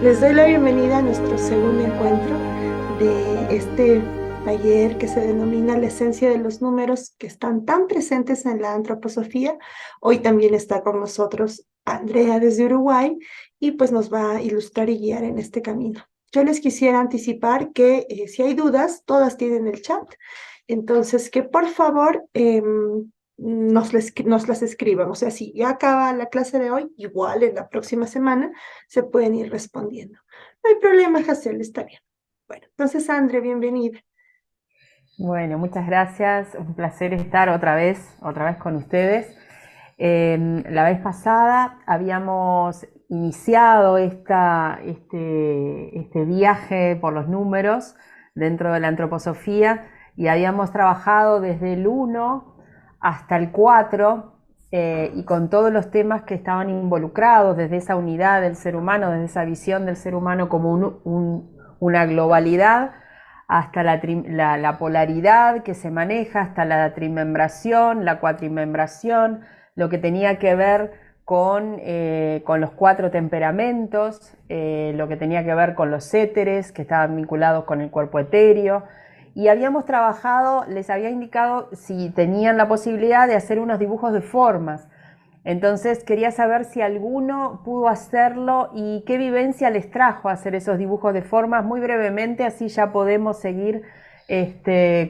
Les doy la bienvenida a nuestro segundo encuentro de este taller que se denomina La esencia de los números, que están tan presentes en la antroposofía. Hoy también está con nosotros Andrea desde Uruguay y pues nos va a ilustrar y guiar en este camino. Yo les quisiera anticipar que si hay dudas, todas tienen el chat, entonces que por favor nos las escriban. O sea, si ya acaba la clase de hoy, igual en la próxima semana se pueden ir respondiendo. No hay problema, Hazel, está bien. Bueno, entonces, André, bienvenida. Bueno, muchas gracias. Un placer estar otra vez con ustedes. La vez pasada habíamos iniciado este viaje por los números dentro de la antroposofía y habíamos trabajado desde el 1 hasta el 4 y con todos los temas que estaban involucrados desde esa unidad del ser humano, desde esa visión del ser humano como una globalidad hasta la polaridad que se maneja, hasta la trimembración, la cuatrimembración, lo que tenía que ver con los 4 temperamentos, lo que tenía que ver con los éteres que estaban vinculados con el cuerpo etéreo. Y habíamos trabajado, les había indicado si tenían la posibilidad de hacer unos dibujos de formas. Entonces quería saber si alguno pudo hacerlo y qué vivencia les trajo hacer esos dibujos de formas muy brevemente, así ya podemos seguir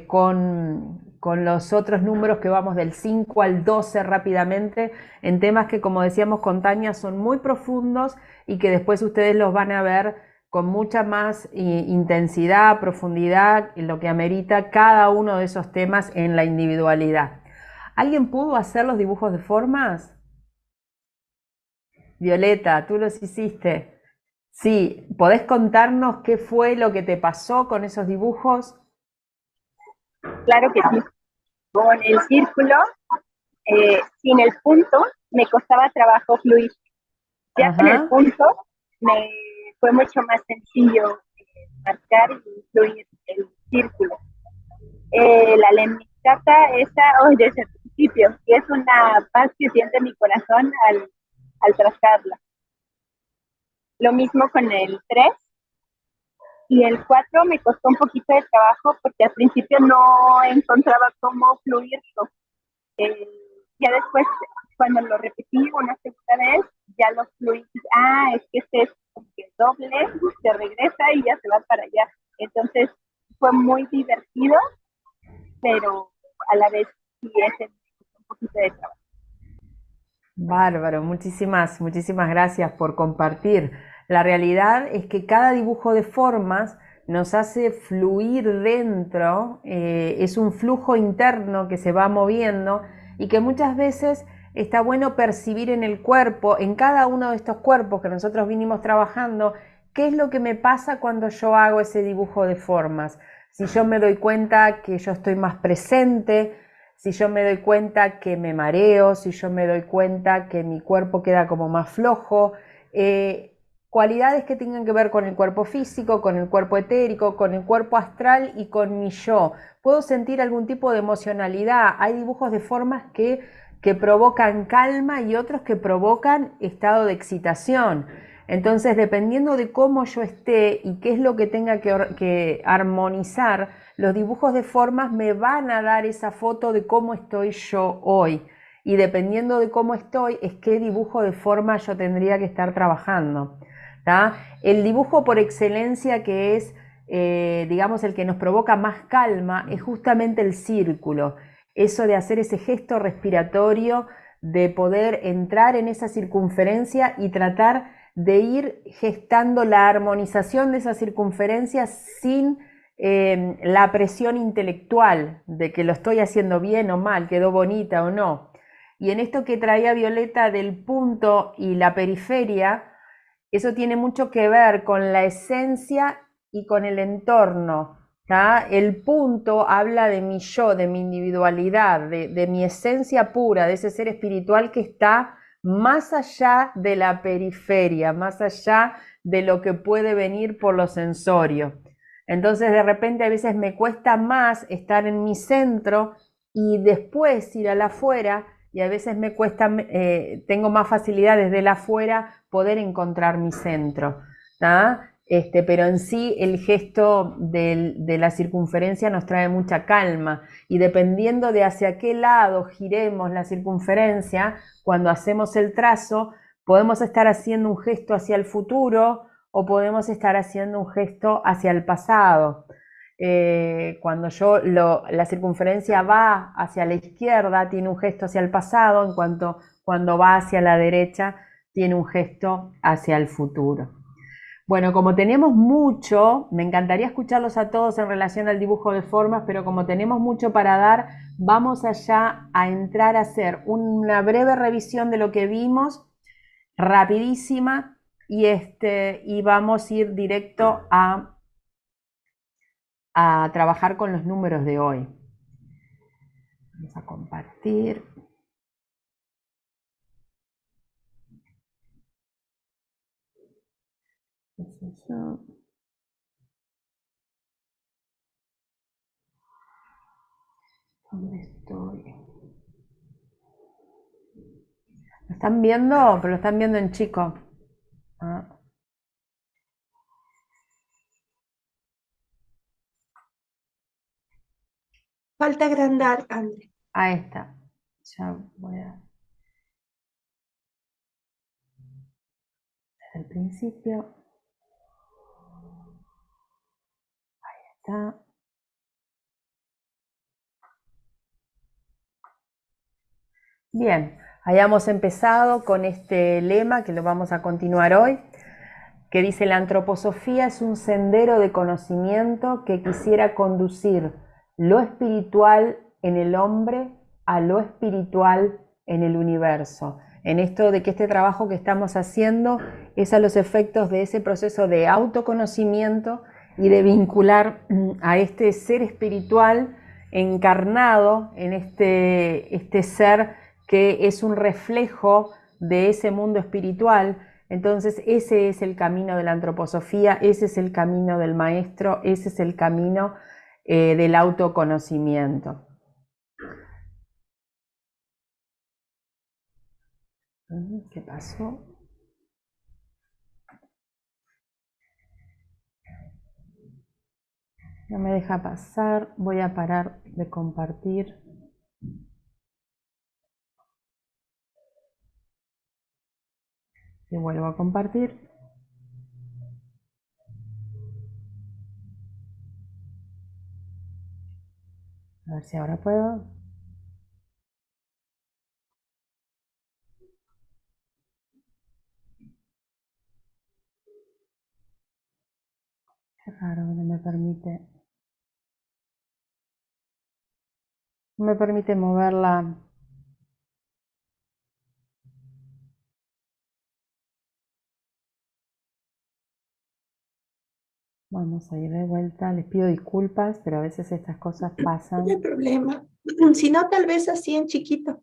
con los otros números que vamos del 5 al 12 rápidamente, en temas que, como decíamos con Tania, son muy profundos y que después ustedes los van a ver con mucha más intensidad, profundidad, en lo que amerita cada uno de esos temas en la individualidad. ¿Alguien pudo hacer los dibujos de formas? Violeta, tú los hiciste. Sí, ¿podés contarnos qué fue lo que te pasó con esos dibujos? Claro que sí. Con el círculo, sin el punto, me costaba trabajo fluir. Ya con el Ajá. punto, me fue mucho más sencillo marcar y fluir el círculo. La lemniscata, esa, desde el principio, y es una paz que siente mi corazón al trazarla. Lo mismo con el 3 y el 4 me costó un poquito de trabajo porque al principio no encontraba cómo fluirlo. Eh, ya después, cuando lo repetí una segunda vez, ya lo fluí. Es que este es como que doble, se regresa y ya se va para allá. Entonces fue muy divertido, pero a la vez sí es un poquito de trabajo. Bárbaro, muchísimas gracias por compartir. La realidad es que cada dibujo de formas nos hace fluir dentro, es un flujo interno que se va moviendo y que muchas veces está bueno percibir en el cuerpo, en cada uno de estos cuerpos que nosotros vinimos trabajando, qué es lo que me pasa cuando yo hago ese dibujo de formas. Si yo me doy cuenta que yo estoy más presente, si yo me doy cuenta que me mareo, si yo me doy cuenta que mi cuerpo queda como más flojo, cualidades que tengan que ver con el cuerpo físico, con el cuerpo etérico, con el cuerpo astral y con mi yo. Puedo sentir algún tipo de emocionalidad. Hay dibujos de formas que provocan calma y otros que provocan estado de excitación. Entonces, dependiendo de cómo yo esté y qué es lo que tenga que armonizar, los dibujos de formas me van a dar esa foto de cómo estoy yo hoy. Y dependiendo de cómo estoy, es qué dibujo de forma yo tendría que estar trabajando. ¿Tá? El dibujo por excelencia que es, digamos, el que nos provoca más calma, es justamente el círculo. Eso de hacer ese gesto respiratorio, de poder entrar en esa circunferencia y tratar de ir gestando la armonización de esa circunferencia sin la presión intelectual de que lo estoy haciendo bien o mal, quedó bonita o no. Y en esto que traía Violeta del punto y la periferia, eso tiene mucho que ver con la esencia y con el entorno. ¿tá? El punto habla de mi yo, de mi individualidad, de mi esencia pura, de ese ser espiritual que está más allá de la periferia, más allá de lo que puede venir por lo sensorio. Entonces de repente a veces me cuesta más estar en mi centro y después ir a la afuera y a veces me cuesta, tengo más facilidad desde la afuera poder encontrar mi centro. ¿tá? Pero en sí el gesto de la circunferencia nos trae mucha calma, y dependiendo de hacia qué lado giremos la circunferencia, cuando hacemos el trazo, podemos estar haciendo un gesto hacia el futuro o podemos estar haciendo un gesto hacia el pasado. Cuando la circunferencia va hacia la izquierda, tiene un gesto hacia el pasado, en cuanto cuando va hacia la derecha, tiene un gesto hacia el futuro. Bueno, como tenemos mucho, me encantaría escucharlos a todos en relación al dibujo de formas, pero como tenemos mucho para dar, vamos allá a entrar a hacer una breve revisión de lo que vimos, rapidísima, y vamos a ir directo a trabajar con los números de hoy. Vamos a compartir. ¿Dónde estoy? ¿Lo están viendo? Pero lo están viendo en chico. Ah. Falta agrandar, André. Ahí está. Ya voy a... Desde el principio. Ahí está. Bien, hayamos empezado con este lema que lo vamos a continuar hoy, que dice: la antroposofía es un sendero de conocimiento que quisiera conducir lo espiritual en el hombre a lo espiritual en el universo. En esto de que este trabajo que estamos haciendo es a los efectos de ese proceso de autoconocimiento y de vincular a este ser espiritual encarnado en este ser que es un reflejo de ese mundo espiritual. Entonces ese es el camino de la antroposofía, ese es el camino del maestro, ese es el camino del autoconocimiento. ¿Qué pasó? No me deja pasar, voy a parar de compartir. Y vuelvo a compartir. A ver si ahora puedo. Qué raro, no me permite. No me permite moverla. Vamos a ir de vuelta. Les pido disculpas, pero a veces estas cosas pasan. No hay problema. Si no, tal vez así en chiquito.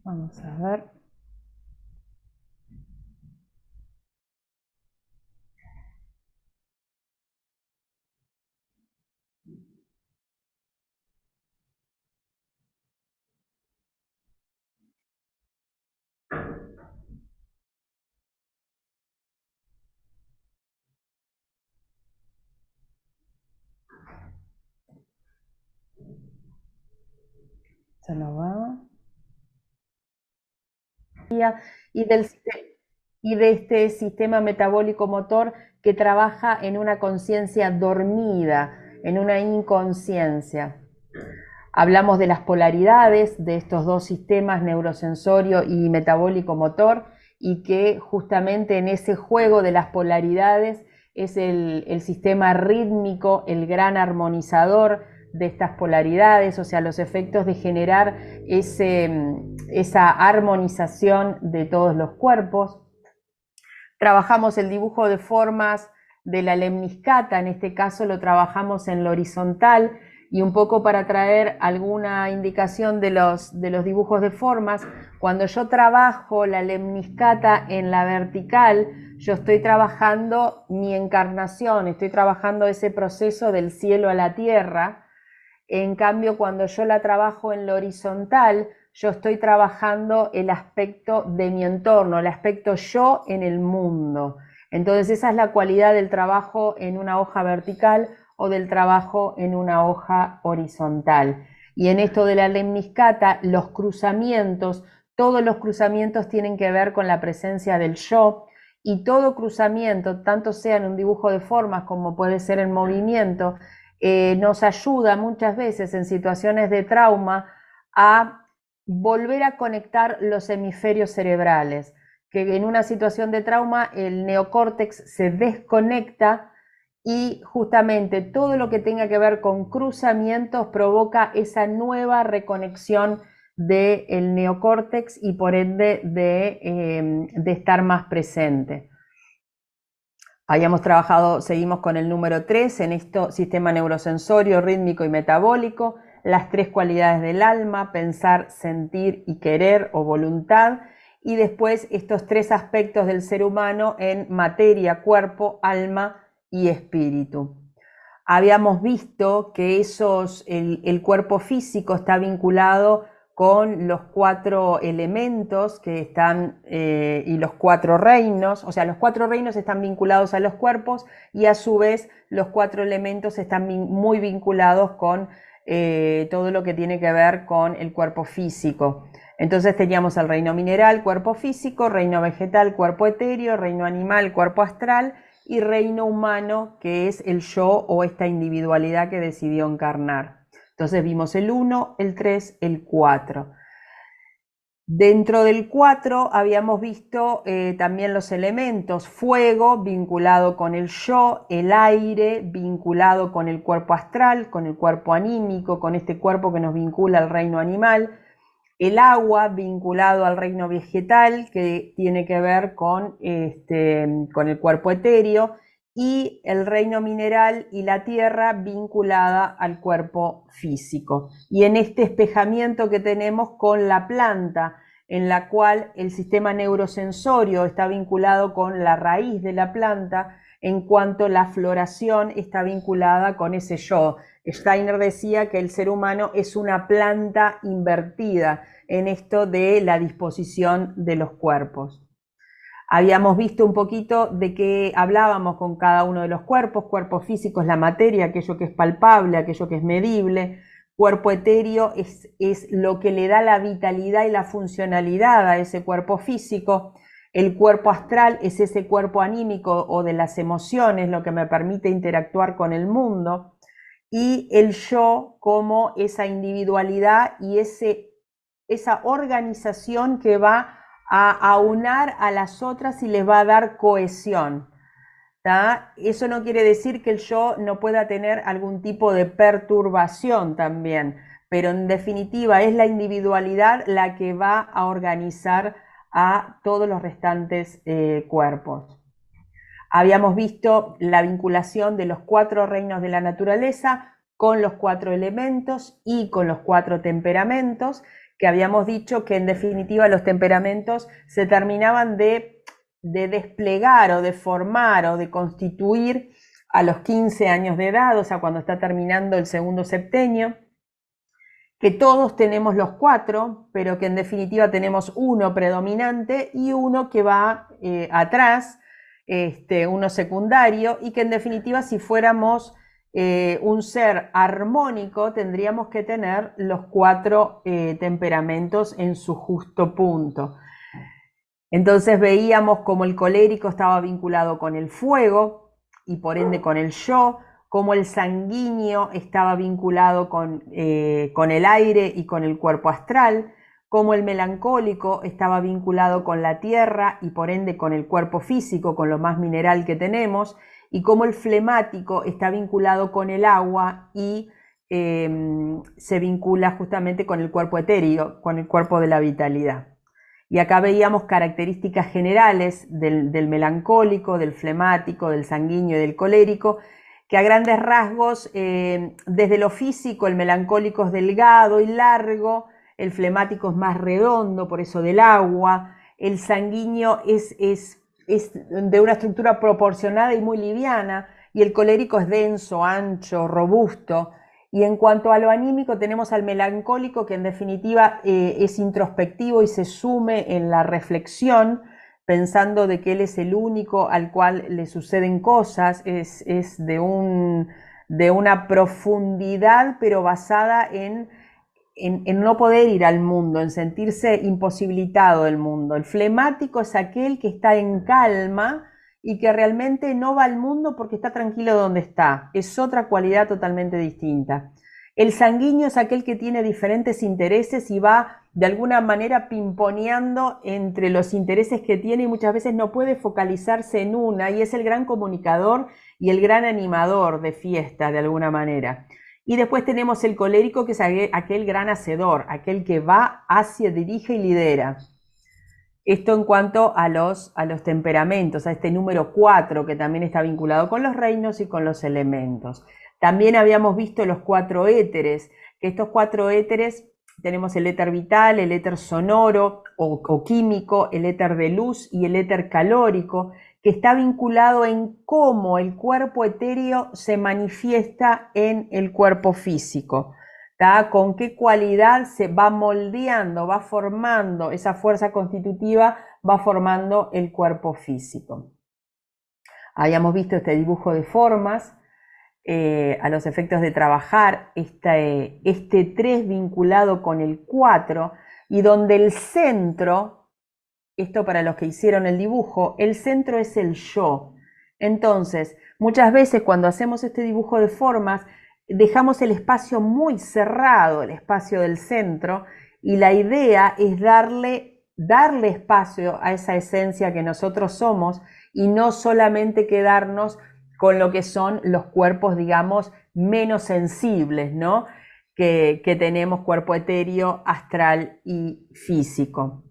Vamos a ver. Se lo va. Y de este sistema metabólico motor que trabaja en una conciencia dormida, en una inconsciencia. Hablamos de las polaridades de estos dos sistemas, neurosensorio y metabólico motor, y que justamente en ese juego de las polaridades es el sistema rítmico, el gran armonizador de estas polaridades, o sea, los efectos de generar esa armonización de todos los cuerpos. Trabajamos el dibujo de formas de la lemniscata, en este caso lo trabajamos en lo horizontal, y un poco para traer alguna indicación de los dibujos de formas, cuando yo trabajo la lemniscata en la vertical, yo estoy trabajando mi encarnación, estoy trabajando ese proceso del cielo a la tierra. En cambio, cuando yo la trabajo en lo horizontal, yo estoy trabajando el aspecto de mi entorno, el aspecto yo en el mundo. Entonces esa es la cualidad del trabajo en una hoja vertical o del trabajo en una hoja horizontal. Y en esto de la lemniscata, los cruzamientos, todos los cruzamientos tienen que ver con la presencia del yo, y todo cruzamiento, tanto sea en un dibujo de formas como puede ser en movimiento, nos ayuda muchas veces en situaciones de trauma a volver a conectar los hemisferios cerebrales, que en una situación de trauma el neocórtex se desconecta y justamente todo lo que tenga que ver con cruzamientos provoca esa nueva reconexión del neocórtex y por ende de estar más presente. Habíamos trabajado, seguimos con el número 3, en esto sistema neurosensorio, rítmico y metabólico, las 3 cualidades del alma, pensar, sentir y querer o voluntad, y después estos 3 aspectos del ser humano en materia, cuerpo, alma y espíritu. Habíamos visto que el cuerpo físico está vinculado con los 4 elementos que están y los 4 reinos, o sea, los 4 reinos están vinculados a los cuerpos y a su vez los 4 elementos están muy vinculados con todo lo que tiene que ver con el cuerpo físico. Entonces teníamos el reino mineral, cuerpo físico, reino vegetal, cuerpo etéreo, reino animal, cuerpo astral, y reino humano, que es el yo o esta individualidad que decidió encarnar. Entonces vimos el 1, el 3, el 4. Dentro del 4 habíamos visto también los elementos: fuego vinculado con el yo, el aire vinculado con el cuerpo astral, con el cuerpo anímico, con este cuerpo que nos vincula al reino animal, el agua vinculado al reino vegetal, que tiene que ver con el cuerpo etéreo, y el reino mineral y la tierra vinculada al cuerpo físico. Y en este espejamiento que tenemos con la planta, en la cual el sistema neurosensorio está vinculado con la raíz de la planta, en cuanto la floración está vinculada con ese yo. Steiner decía que el ser humano es una planta invertida en esto de la disposición de los cuerpos. Habíamos visto un poquito de qué hablábamos con cada uno de los cuerpos. Cuerpo físico es la materia, aquello que es palpable, aquello que es medible. Cuerpo etéreo es lo que le da la vitalidad y la funcionalidad a ese cuerpo físico. El cuerpo astral es ese cuerpo anímico o de las emociones, lo que me permite interactuar con el mundo. Y el yo como esa individualidad y esa organización que va a aunar a las otras y les va a dar cohesión. ¿Tá? Eso no quiere decir que el yo no pueda tener algún tipo de perturbación también, pero en definitiva es la individualidad la que va a organizar a todos los restantes cuerpos. Habíamos visto la vinculación de los 4 reinos de la naturaleza con los 4 elementos y con los 4 temperamentos, que habíamos dicho que en definitiva los temperamentos se terminaban de desplegar o de formar o de constituir a los 15 años de edad, o sea, cuando está terminando el segundo septenio, que todos tenemos los 4, pero que en definitiva tenemos uno predominante y uno que va atrás, uno secundario, y que en definitiva si fuéramos un ser armónico tendríamos que tener los 4 temperamentos en su justo punto. Entonces veíamos como el colérico estaba vinculado con el fuego y por ende con el yo, como el sanguíneo estaba vinculado con el aire y con el cuerpo astral, como el melancólico estaba vinculado con la tierra y por ende con el cuerpo físico, con lo más mineral que tenemos, y como el flemático está vinculado con el agua y se vincula justamente con el cuerpo etéreo, con el cuerpo de la vitalidad. Y acá veíamos características generales del melancólico, del flemático, del sanguíneo y del colérico, que a grandes rasgos, desde lo físico, el melancólico es delgado y largo, el flemático es más redondo, por eso del agua, el sanguíneo es de una estructura proporcionada y muy liviana, y el colérico es denso, ancho, robusto, Y en cuanto a lo anímico, tenemos al melancólico, que en definitiva es introspectivo y se sume en la reflexión, pensando de que él es el único al cual le suceden cosas, es de una profundidad, pero basada en no poder ir al mundo, en sentirse imposibilitado del mundo. El flemático es aquel que está en calma y que realmente no va al mundo porque está tranquilo donde está. Es otra cualidad totalmente distinta. El sanguíneo es aquel que tiene diferentes intereses y va de alguna manera pimponeando entre los intereses que tiene y muchas veces no puede focalizarse en una, y es el gran comunicador y el gran animador de fiesta de alguna manera. Y después tenemos el colérico, que es aquel gran hacedor, aquel que va hacia, dirige y lidera. Esto en cuanto a los temperamentos, a este número 4, que también está vinculado con los reinos y con los elementos. También habíamos visto los 4 éteres, que estos 4 éteres, tenemos el éter vital, el éter sonoro o químico, el éter de luz y el éter calórico, que está vinculado en cómo el cuerpo etéreo se manifiesta en el cuerpo físico. ¿Tá? Con qué cualidad se va moldeando, va formando esa fuerza constitutiva, va formando el cuerpo físico. Habíamos visto este dibujo de formas, a los efectos de trabajar este 3 vinculado con el 4, y donde el centro, esto para los que hicieron el dibujo, el centro es el yo. Entonces, muchas veces cuando hacemos este dibujo de formas, dejamos el espacio muy cerrado, el espacio del centro, y la idea es darle espacio a esa esencia que nosotros somos y no solamente quedarnos con lo que son los cuerpos, digamos, menos sensibles, ¿no? Que tenemos, cuerpo etéreo, astral y físico.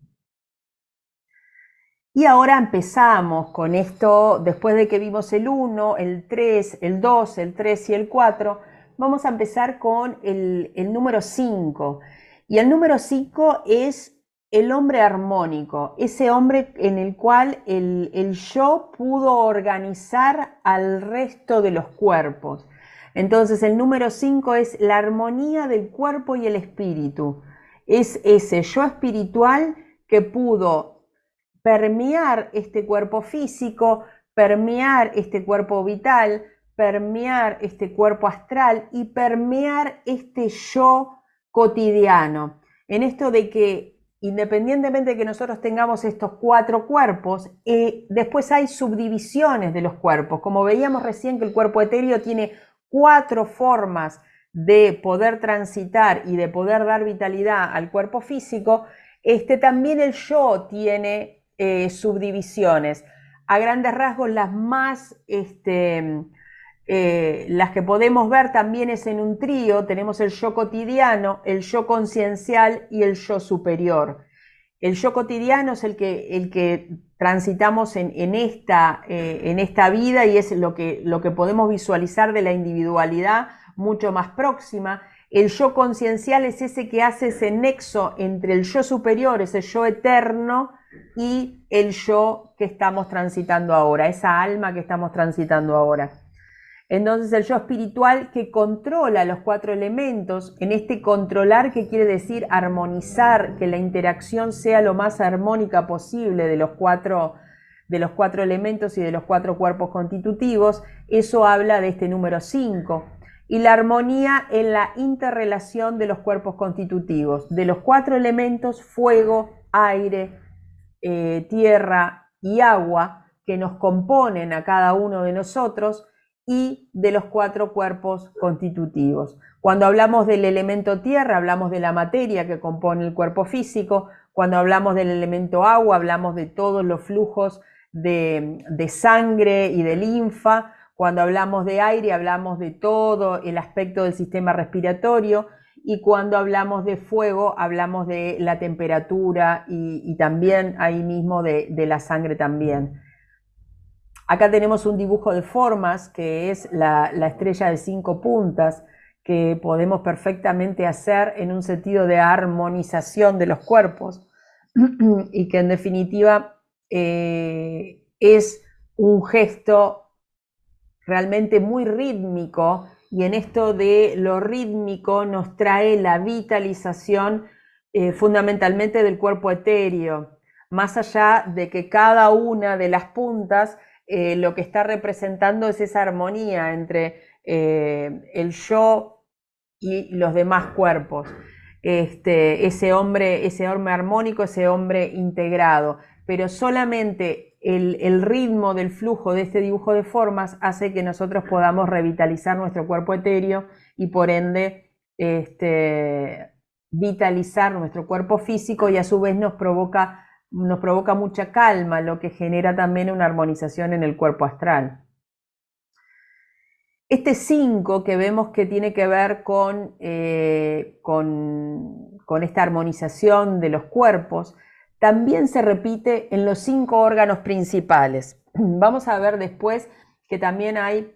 Y ahora empezamos con esto, después de que vimos el 1, el 3, el 2, el 3 y el 4, vamos a empezar con el número 5. Y el número 5 es el hombre armónico, ese hombre en el cual el yo pudo organizar al resto de los cuerpos. Entonces el número 5 es la armonía del cuerpo y el espíritu. Es ese yo espiritual que pudo permear este cuerpo físico, permear este cuerpo vital, permear este cuerpo astral y permear este yo cotidiano. En esto de que independientemente de que nosotros tengamos estos 4 cuerpos, después hay subdivisiones de los cuerpos. Como veíamos recién que el cuerpo etéreo tiene 4 formas de poder transitar y de poder dar vitalidad al cuerpo físico, también el yo tiene subdivisiones. A grandes rasgos, las más las que podemos ver también es en un trío. Tenemos el yo cotidiano, el yo conciencial y el yo superior. El yo cotidiano es el que transitamos en esta vida, y es lo que podemos visualizar de la individualidad mucho más próxima. El yo conciencial es ese que hace ese nexo entre el yo superior, ese yo eterno, y el yo que estamos transitando ahora, esa alma que estamos transitando ahora. Entonces el yo espiritual que controla los 4 elementos, en este controlar, que quiere decir armonizar, que la interacción sea lo más armónica posible de los 4 elementos y de los 4 cuerpos constitutivos, eso habla de este número 5. Y la armonía en la interrelación de los cuerpos constitutivos, de los 4 elementos, fuego, aire, tierra y agua, que nos componen a cada uno de nosotros, y de los 4 cuerpos constitutivos. Cuando hablamos del elemento tierra, hablamos de la materia que compone el cuerpo físico. Cuando hablamos del elemento agua, hablamos de todos los flujos de sangre y de linfa. Cuando hablamos de aire, hablamos de todo el aspecto del sistema respiratorio. Y cuando hablamos de fuego, hablamos de la temperatura y también ahí mismo de la sangre también. Acá tenemos un dibujo de formas, que es la estrella de 5 puntas, que podemos perfectamente hacer en un sentido de armonización de los cuerpos, y que en definitiva es un gesto realmente muy rítmico y en esto de lo rítmico nos trae la vitalización fundamentalmente del cuerpo etéreo, más allá de que cada una de las puntas lo que está representando es esa armonía entre el yo y los demás cuerpos. Ese hombre armónico, ese hombre integrado, pero solamente el ritmo del flujo de este dibujo de formas hace que nosotros podamos revitalizar nuestro cuerpo etéreo y por ende vitalizar nuestro cuerpo físico, y a su vez nos provoca mucha calma, lo que genera también una armonización en el cuerpo astral. Este 5 que vemos que tiene que ver con esta armonización de los cuerpos, también se repite en los 5 órganos principales. Vamos a ver después que también hay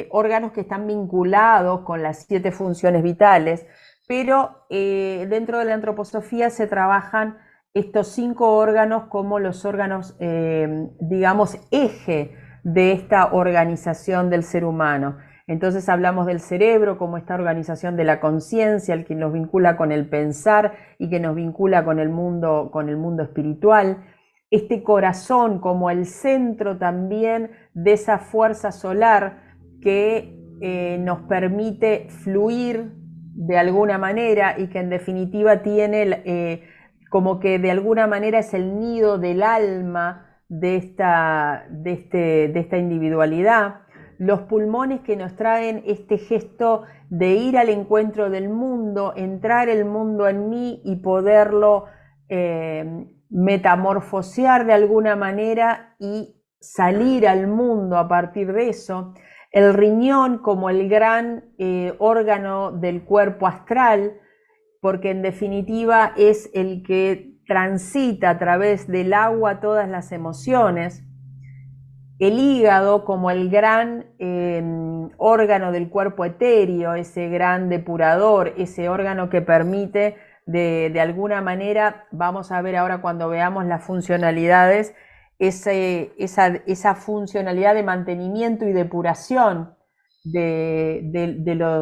órganos que están vinculados con las 7 funciones vitales, pero dentro de la antroposofía se trabajan estos 5 órganos como los órganos, digamos, eje de esta organización del ser humano. Entonces hablamos del cerebro como esta organización de la conciencia, el que nos vincula con el pensar y que nos vincula con el mundo espiritual. Este corazón como el centro también de esa fuerza solar que nos permite fluir de alguna manera y que en definitiva tiene como que de alguna manera es el nido del alma de esta individualidad. Los pulmones que nos traen este gesto de ir al encuentro del mundo, entrar el mundo en mí y poderlo metamorfosear de alguna manera y salir al mundo a partir de eso. El riñón como el gran órgano del cuerpo astral, porque en definitiva es el que transita a través del agua todas las emociones. El hígado como el gran órgano del cuerpo etéreo, ese gran depurador, ese órgano que permite de alguna manera, vamos a ver ahora cuando veamos las funcionalidades, esa funcionalidad de mantenimiento y depuración del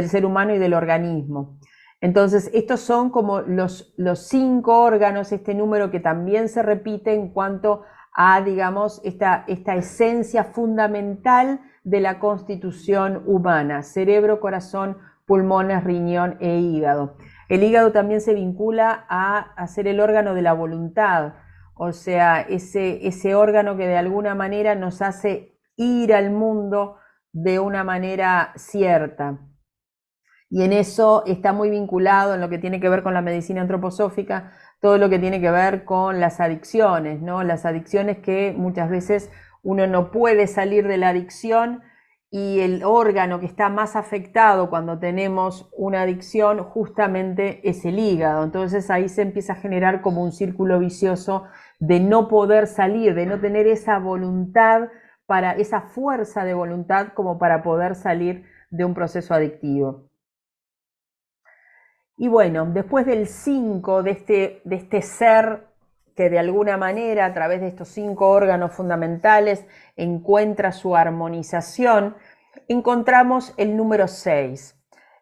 ser humano y del organismo. Entonces, estos son como los 5 órganos, este número que también se repite en cuanto a, digamos, esta esencia fundamental de la constitución humana: cerebro, corazón, pulmones, riñón e hígado. El hígado también se vincula a ser el órgano de la voluntad, o sea, ese órgano que de alguna manera nos hace ir al mundo de una manera cierta. Y en eso está muy vinculado, en lo que tiene que ver con la medicina antroposófica, todo lo que tiene que ver con las adicciones, ¿no? Las adicciones que muchas veces uno no puede salir de la adicción, y el órgano que está más afectado cuando tenemos una adicción justamente es el hígado. Entonces ahí se empieza a generar como un círculo vicioso de no poder salir, de no tener esa voluntad, esa fuerza de voluntad como para poder salir de un proceso adictivo. Y bueno, después del 5, de este ser que de alguna manera a través de estos 5 órganos fundamentales encuentra su armonización, encontramos el número 6.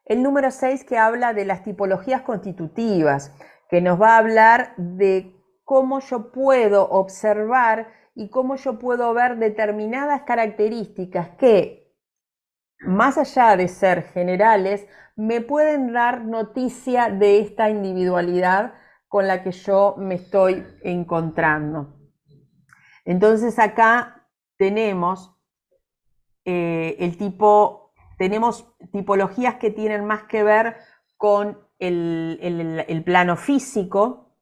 El número 6 que habla de las tipologías constitutivas, que nos va a hablar de cómo yo puedo observar y cómo yo puedo ver determinadas características que, más allá de ser generales, me pueden dar noticia de esta individualidad con la que yo me estoy encontrando. Entonces acá tenemos tenemos tipologías que tienen más que ver con el plano físico.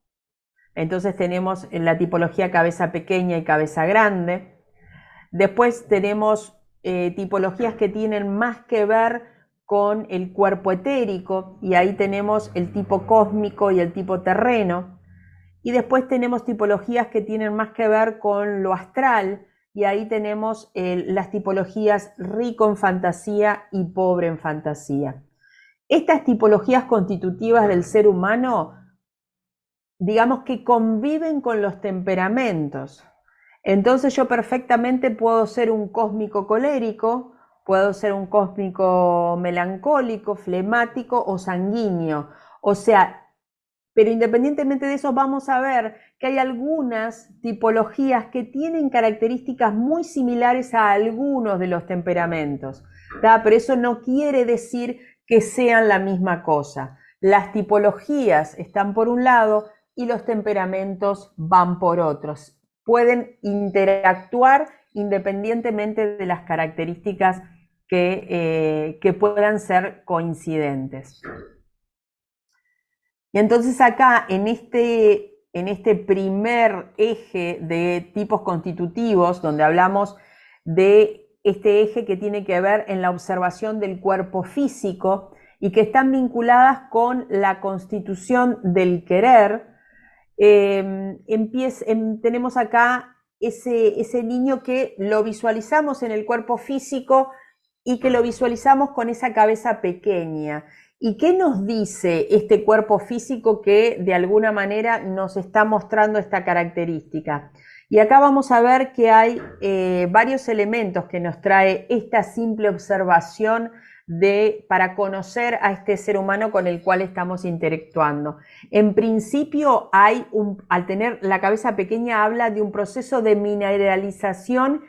Entonces tenemos la tipología cabeza pequeña y cabeza grande. Después tenemos tipologías que tienen más que ver con el cuerpo etérico, y ahí tenemos el tipo cósmico y el tipo terreno. Y después tenemos tipologías que tienen más que ver con lo astral, y ahí tenemos las tipologías rico en fantasía y pobre en fantasía. Estas tipologías constitutivas del ser humano, digamos que conviven con los temperamentos. Entonces yo perfectamente puedo ser un cósmico colérico puedo ser un cósmico melancólico, flemático o sanguíneo. O sea, pero independientemente de eso vamos a ver que hay algunas tipologías que tienen características muy similares a algunos de los temperamentos, ¿tá? Pero eso no quiere decir que sean la misma cosa. Las tipologías están por un lado y los temperamentos van por otros. Pueden interactuar independientemente de las características que puedan ser coincidentes. Y entonces acá, en este primer eje de tipos constitutivos, donde hablamos de este eje que tiene que ver en la observación del cuerpo físico y que están vinculadas con la constitución del querer, tenemos acá ese niño que lo visualizamos en el cuerpo físico y que lo visualizamos con esa cabeza pequeña. ¿Y qué nos dice este cuerpo físico que de alguna manera nos está mostrando esta característica? Y acá vamos a ver que hay varios elementos que nos trae esta simple observación para conocer a este ser humano con el cual estamos interactuando. En principio, al tener la cabeza pequeña, habla de un proceso de mineralización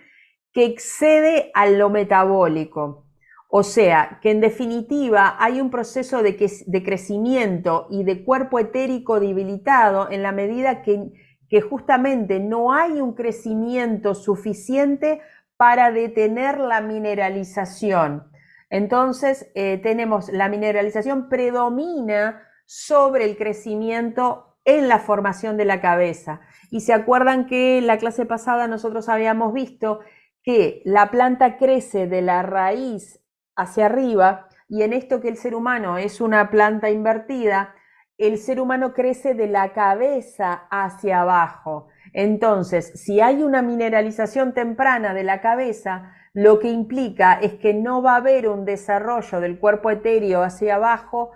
que excede a lo metabólico. O sea, que en definitiva hay un proceso de crecimiento y de cuerpo etérico debilitado en la medida que justamente no hay un crecimiento suficiente para detener la mineralización. Entonces, la mineralización predomina sobre el crecimiento en la formación de la cabeza. Y se acuerdan que en la clase pasada nosotros habíamos visto que la planta crece de la raíz hacia arriba, y en esto que el ser humano es una planta invertida, el ser humano crece de la cabeza hacia abajo. Entonces, si hay una mineralización temprana de la cabeza, lo que implica es que no va a haber un desarrollo del cuerpo etéreo hacia abajo,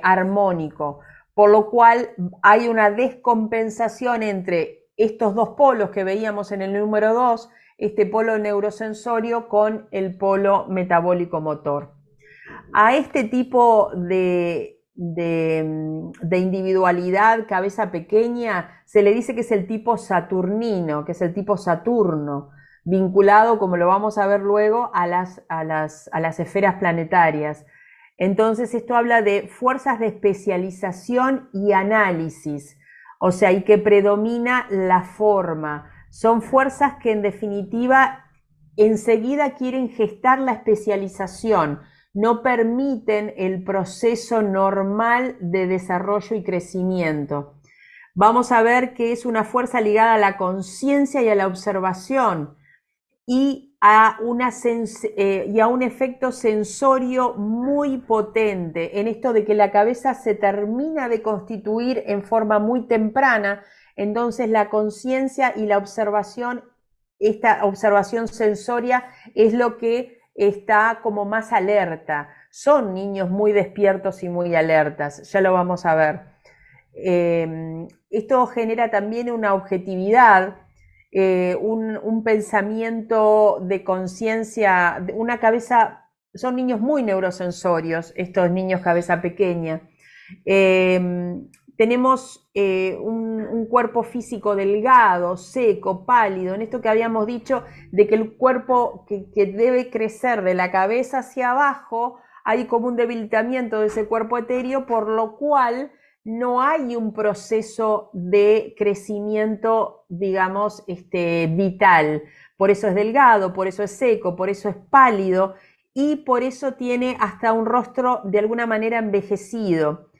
armónico, por lo cual hay una descompensación entre estos dos polos que veíamos en el número 2, este polo neurosensorio con el polo metabólico motor. A este tipo de individualidad, cabeza pequeña, se le dice que es el tipo saturnino, que es el tipo Saturno, vinculado, como lo vamos a ver luego, a las esferas planetarias. Entonces esto habla de fuerzas de especialización y análisis, o sea, y que predomina la forma. Son fuerzas que en definitiva enseguida quieren gestar la especialización, no permiten el proceso normal de desarrollo y crecimiento. Vamos a ver que es una fuerza ligada a la conciencia y a la observación y a un efecto sensorio muy potente en esto de que la cabeza se termina de constituir en forma muy temprana. Entonces la conciencia y la observación, esta observación sensoria es lo que está como más alerta. Son niños muy despiertos y muy alertas, ya lo vamos a ver. Esto genera también una objetividad, un pensamiento de conciencia, una cabeza. Son niños muy neurosensorios, estos niños cabeza pequeña. Tenemos un cuerpo físico delgado, seco, pálido, en esto que habíamos dicho de que el cuerpo que debe crecer de la cabeza hacia abajo, hay como un debilitamiento de ese cuerpo etéreo, por lo cual no hay un proceso de crecimiento, digamos, vital. Por eso es delgado, por eso es seco, por eso es pálido y por eso tiene hasta un rostro de alguna manera envejecido.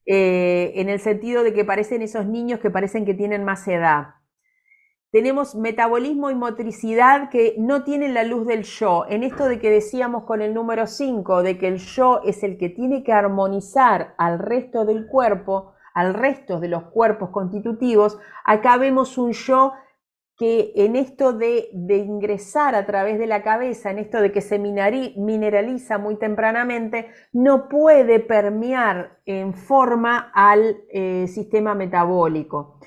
En el sentido de que parecen esos niños que parecen que tienen más edad. Tenemos metabolismo y motricidad que no tienen la luz del yo. En esto de que decíamos con el número 5, de que el yo es el que tiene que armonizar al resto del cuerpo, al resto de los cuerpos constitutivos, acá vemos un yo que en esto de ingresar a través de la cabeza, en esto de que se mineraliza muy tempranamente, no puede permear en forma al sistema metabólico.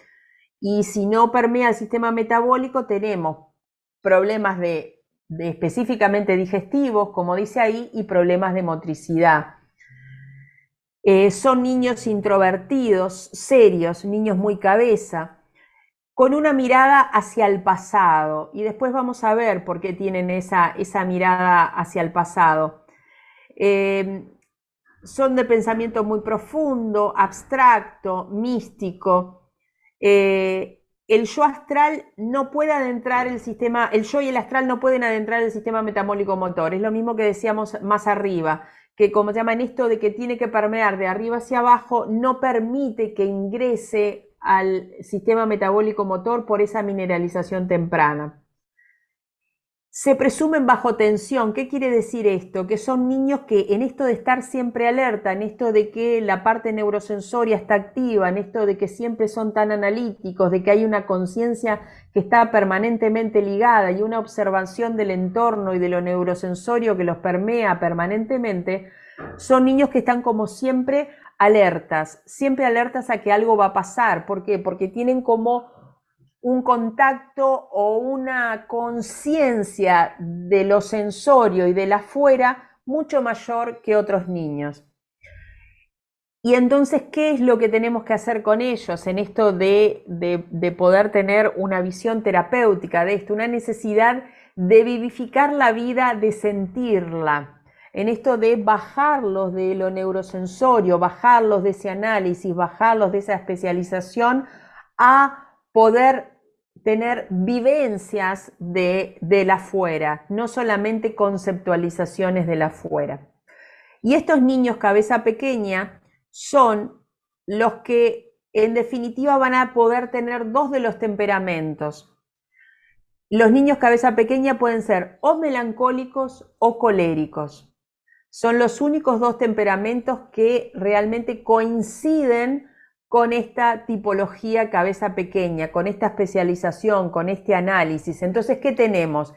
Y si no permea el sistema metabólico, tenemos problemas de específicamente digestivos, como dice ahí, y problemas de motricidad. Son niños introvertidos, serios, niños muy cabeza, con una mirada hacia el pasado. Y después vamos a ver por qué tienen esa mirada hacia el pasado. Son de pensamiento muy profundo, abstracto, místico. El yo astral no puede adentrar el sistema, el yo y el astral no pueden adentrar el sistema metabólico motor. Es lo mismo que decíamos más arriba, que como se llama en esto de que tiene que permear de arriba hacia abajo, no permite que ingrese al sistema metabólico motor por esa mineralización temprana. Se presumen bajo tensión. ¿Qué quiere decir esto? Que son niños que en esto de estar siempre alerta, en esto de que la parte neurosensoria está activa, en esto de que siempre son tan analíticos, de que hay una conciencia que está permanentemente ligada y una observación del entorno y de lo neurosensorio que los permea permanentemente, son niños que están como siempre alertas a que algo va a pasar. ¿Por qué? Porque tienen como un contacto o una conciencia de lo sensorio y del afuera mucho mayor que otros niños. Y entonces, ¿qué es lo que tenemos que hacer con ellos en esto de poder tener una visión terapéutica de esto? Una necesidad de vivificar la vida, de sentirla. En esto de bajarlos de lo neurosensorio, bajarlos de ese análisis, bajarlos de esa especialización a poder tener vivencias del afuera, no solamente conceptualizaciones del afuera. Y estos niños cabeza pequeña son los que en definitiva van a poder tener dos de los temperamentos. Los niños cabeza pequeña pueden ser o melancólicos o coléricos. Son los únicos dos temperamentos que realmente coinciden con esta tipología cabeza pequeña, con esta especialización, con este análisis. Entonces, ¿qué tenemos?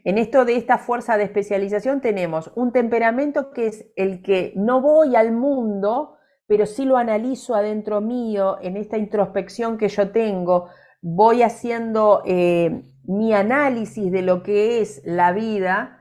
En esto de esta fuerza de especialización tenemos un temperamento que es el que no voy al mundo, pero sí lo analizo adentro mío, en esta introspección que yo tengo, voy haciendo mi análisis de lo que es la vida,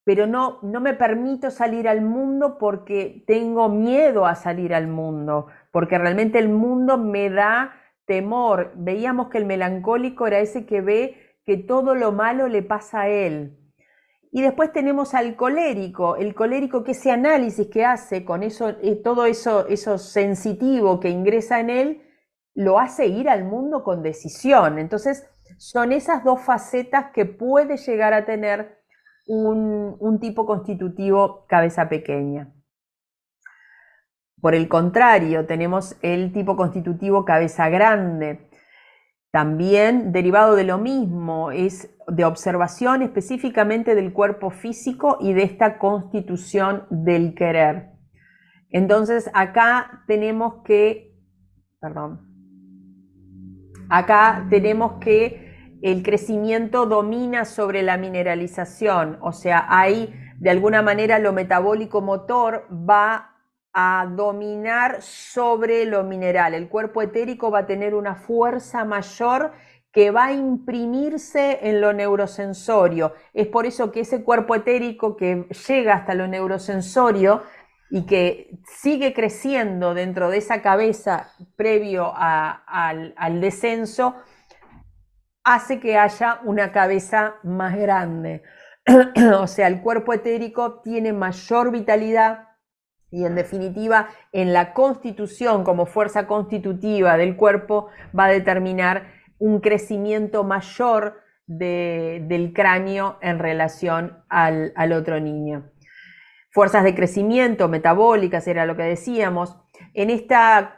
pero no me permito salir al mundo porque tengo miedo a salir al mundo, porque realmente el mundo me da temor. Veíamos que el melancólico era ese que ve que todo lo malo le pasa a él. Y después tenemos al colérico, el colérico que ese análisis que hace con eso, todo eso sensitivo que ingresa en él, lo hace ir al mundo con decisión. Entonces son esas dos facetas que puede llegar a tener un tipo constitutivo cabeza pequeña. Por el contrario, tenemos el tipo constitutivo cabeza grande, también derivado de lo mismo, es de observación específicamente del cuerpo físico y de esta constitución del querer. Entonces acá tenemos que, el crecimiento domina sobre la mineralización, o sea, ahí de alguna manera lo metabólico motor va a dominar sobre lo mineral. El cuerpo etérico va a tener una fuerza mayor que va a imprimirse en lo neurosensorio. Es por eso que ese cuerpo etérico que llega hasta lo neurosensorio y que sigue creciendo dentro de esa cabeza previo al descenso, hace que haya una cabeza más grande. O sea, el cuerpo etérico tiene mayor vitalidad y en definitiva en la constitución como fuerza constitutiva del cuerpo va a determinar un crecimiento mayor del cráneo en relación al otro niño. Fuerzas de crecimiento metabólicas era lo que decíamos. En esta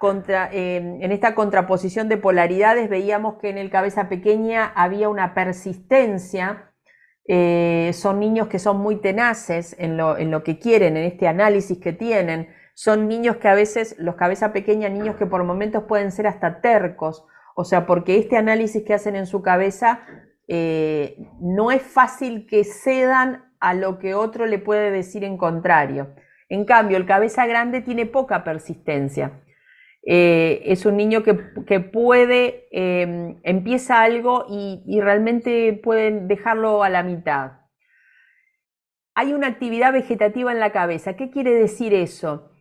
contraposición de polaridades veíamos que en el cabeza pequeña había una persistencia. Son niños que son muy tenaces en lo que quieren, en este análisis que tienen. Son niños que a veces, los cabeza pequeña, niños que por momentos pueden ser hasta tercos, o sea, porque este análisis que hacen en su cabeza no es fácil que cedan a lo que otro le puede decir en contrario. En cambio, el cabeza grande tiene poca persistencia. Es un niño que puede, empieza algo y realmente pueden dejarlo a la mitad. Hay una actividad vegetativa en la cabeza. ¿Qué quiere decir eso?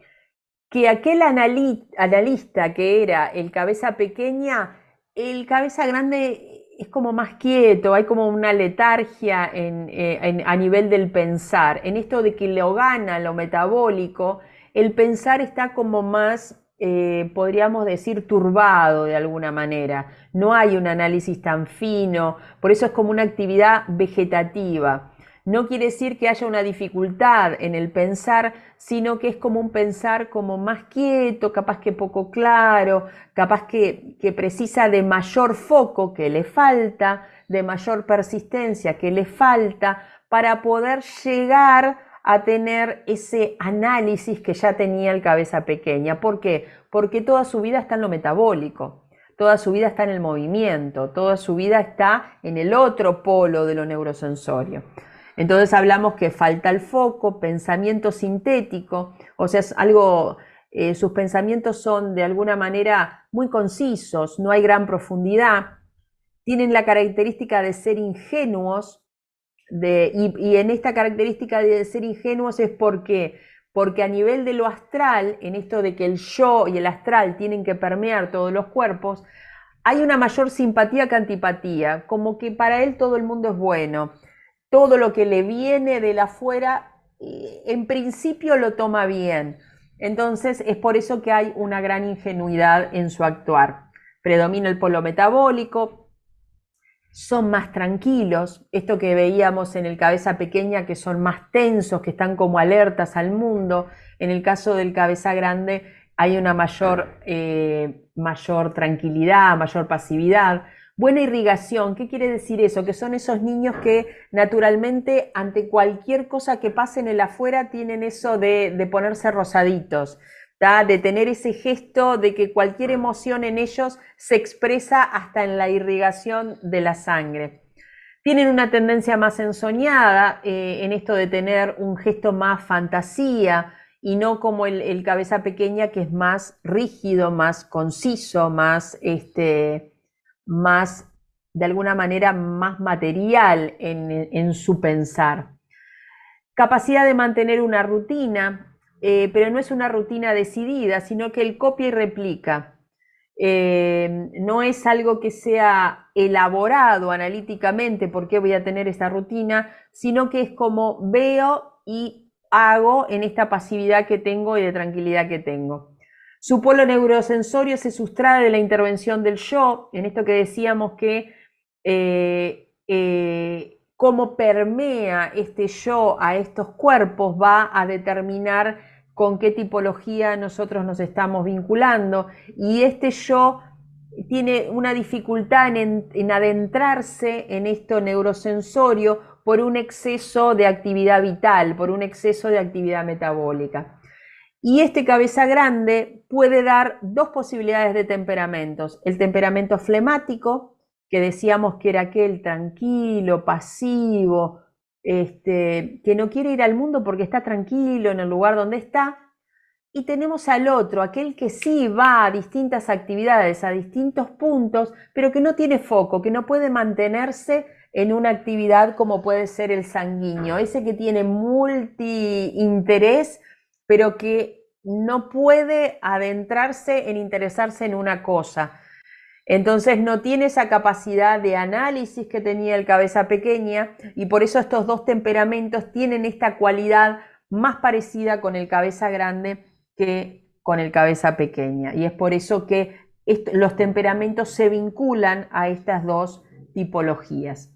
Que aquel analista que era el cabeza pequeña, el cabeza grande es como más quieto, hay como una letargia a nivel del pensar. En esto de que lo gana lo metabólico, el pensar está como más, podríamos decir, turbado de alguna manera. No hay un análisis tan fino, por eso es como una actividad vegetativa. No quiere decir que haya una dificultad en el pensar, sino que es como un pensar como más quieto, capaz que poco claro, capaz que precisa de mayor foco que le falta, de mayor persistencia que le falta, para poder llegar a tener ese análisis que ya tenía el cabeza pequeña. ¿Por qué? Porque toda su vida está en lo metabólico, toda su vida está en el movimiento, toda su vida está en el otro polo de lo neurosensorio. Entonces hablamos que falta el foco, pensamiento sintético, o sea, es algo, sus pensamientos son de alguna manera muy concisos, no hay gran profundidad, tienen la característica de ser ingenuos, y en esta característica de ser ingenuos es porque a nivel de lo astral, en esto de que el yo y el astral tienen que permear todos los cuerpos, hay una mayor simpatía que antipatía, como que para él todo el mundo es bueno. Todo lo que le viene de la afuera, en principio lo toma bien. Entonces es por eso que hay una gran ingenuidad en su actuar. Predomina el polo metabólico, son más tranquilos, esto que veíamos en el cabeza pequeña, que son más tensos, que están como alertas al mundo. En el caso del cabeza grande hay una mayor tranquilidad, mayor pasividad. Buena irrigación, ¿qué quiere decir eso? Que son esos niños que naturalmente ante cualquier cosa que pase en el afuera tienen eso de ponerse rosaditos, ¿tá? De tener ese gesto de que cualquier emoción en ellos se expresa hasta en la irrigación de la sangre. Tienen una tendencia más ensoñada en esto de tener un gesto más fantasía y no como el cabeza pequeña, que es más rígido, más conciso, más de alguna manera, más material en su pensar. Capacidad de mantener una rutina, pero no es una rutina decidida, sino que él copia y replica. No es algo que sea elaborado analíticamente, por qué voy a tener esta rutina, sino que es como veo y hago en esta pasividad que tengo y de tranquilidad que tengo. Su polo neurosensorio se sustrae de la intervención del yo, en esto que decíamos que cómo permea este yo a estos cuerpos va a determinar con qué tipología nosotros nos estamos vinculando, y este yo tiene una dificultad en adentrarse en esto neurosensorio por un exceso de actividad vital, por un exceso de actividad metabólica. Y este cabeza grande puede dar dos posibilidades de temperamentos: el temperamento flemático, que decíamos que era aquel tranquilo, pasivo, que no quiere ir al mundo porque está tranquilo en el lugar donde está. Y tenemos al otro, aquel que sí va a distintas actividades, a distintos puntos, pero que no tiene foco, que no puede mantenerse en una actividad como puede ser el sanguíneo, ese que tiene multi-interés, pero que no puede adentrarse en interesarse en una cosa. Entonces no tiene esa capacidad de análisis que tenía el cabeza pequeña, y por eso estos dos temperamentos tienen esta cualidad más parecida con el cabeza grande que con el cabeza pequeña. Y es por eso que los temperamentos se vinculan a estas dos tipologías.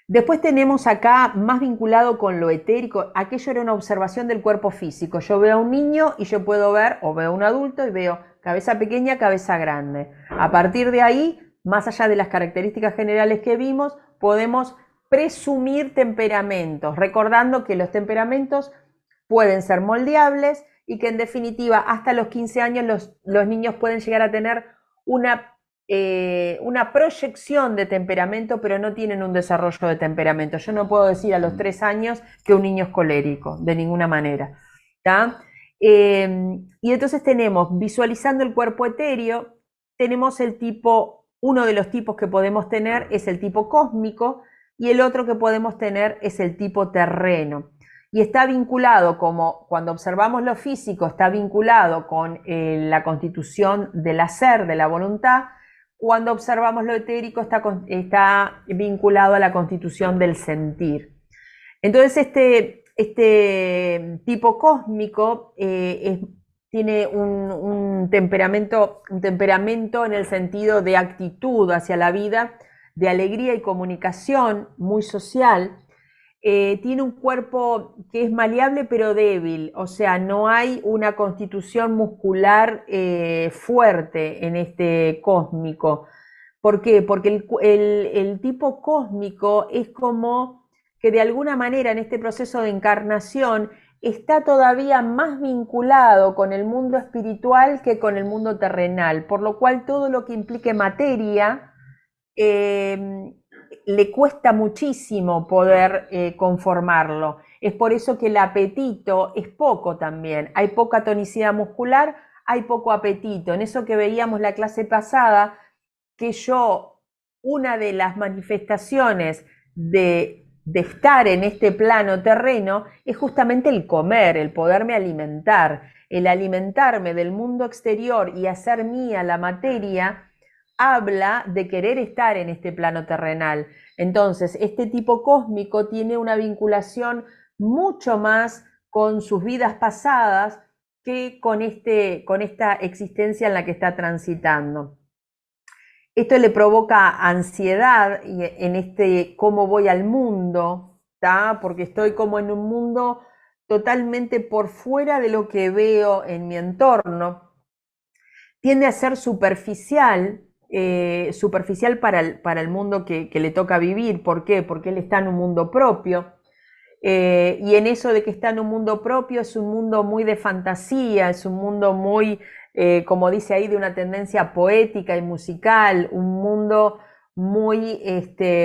Después tenemos acá, más vinculado con lo etérico, aquello era una observación del cuerpo físico. Yo veo a un niño y yo puedo ver, o veo a un adulto y veo cabeza pequeña, cabeza grande. A partir de ahí, más allá de las características generales que vimos, podemos presumir temperamentos, recordando que los temperamentos pueden ser moldeables y que en definitiva hasta los 15 años los niños pueden llegar a tener una proyección de temperamento, pero no tienen un desarrollo de temperamento. Yo no puedo decir a los 3 años que un niño es colérico, de ninguna manera, ¿tá? Y entonces tenemos, visualizando el cuerpo etéreo, tenemos el tipo, uno de los tipos que podemos tener es el tipo cósmico y el otro que podemos tener es el tipo terreno. Y está vinculado, como cuando observamos lo físico, está vinculado con la constitución del hacer, de la voluntad. Cuando observamos lo etérico está vinculado a la constitución del sentir. Entonces este tipo cósmico tiene un temperamento en el sentido de actitud hacia la vida, de alegría y comunicación, muy social. Tiene un cuerpo que es maleable pero débil, o sea, no hay una constitución muscular fuerte en este cósmico. ¿Por qué? Porque el tipo cósmico es como que de alguna manera en este proceso de encarnación está todavía más vinculado con el mundo espiritual que con el mundo terrenal, por lo cual todo lo que implique materia le cuesta muchísimo poder conformarlo. Es por eso que el apetito es poco también. Hay poca tonicidad muscular, hay poco apetito. En eso que veíamos la clase pasada, que una de las manifestaciones de estar en este plano terreno es justamente el comer, el poderme alimentar, el alimentarme del mundo exterior y hacer mía la materia, habla de querer estar en este plano terrenal. Entonces, este tipo cósmico tiene una vinculación mucho más con sus vidas pasadas que con esta existencia en la que está transitando. Esto le provoca ansiedad en cómo voy al mundo, ¿tá? Porque estoy como en un mundo totalmente por fuera de lo que veo en mi entorno. Tiende a ser superficial, para el mundo que le toca vivir. ¿Por qué? Porque él está en un mundo propio. Y en eso de que está en un mundo propio, es un mundo muy de fantasía, es un mundo muy, como dice ahí, de una tendencia poética y musical, un mundo muy,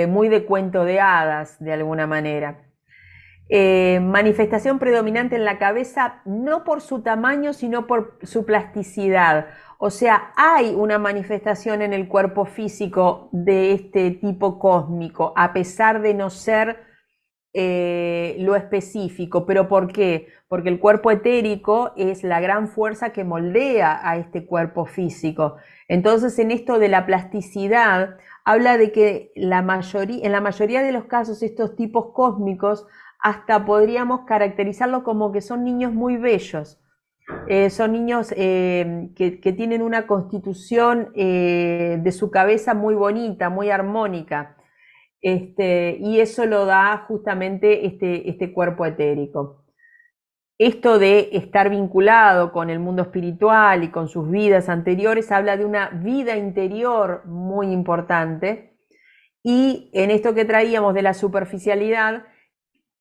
muy de cuento de hadas, de alguna manera. Manifestación predominante en la cabeza, no por su tamaño, sino por su plasticidad. O sea, hay una manifestación en el cuerpo físico de este tipo cósmico, a pesar de no ser lo específico. ¿Pero por qué? Porque el cuerpo etérico es la gran fuerza que moldea a este cuerpo físico. Entonces, en esto de la plasticidad, habla de que en la mayoría de los casos estos tipos cósmicos hasta podríamos caracterizarlos como que son niños muy bellos. Son niños que tienen una constitución de su cabeza muy bonita, muy armónica. Y eso lo da justamente este cuerpo etérico. Esto de estar vinculado con el mundo espiritual y con sus vidas anteriores habla de una vida interior muy importante. Y en esto que traíamos de la superficialidad,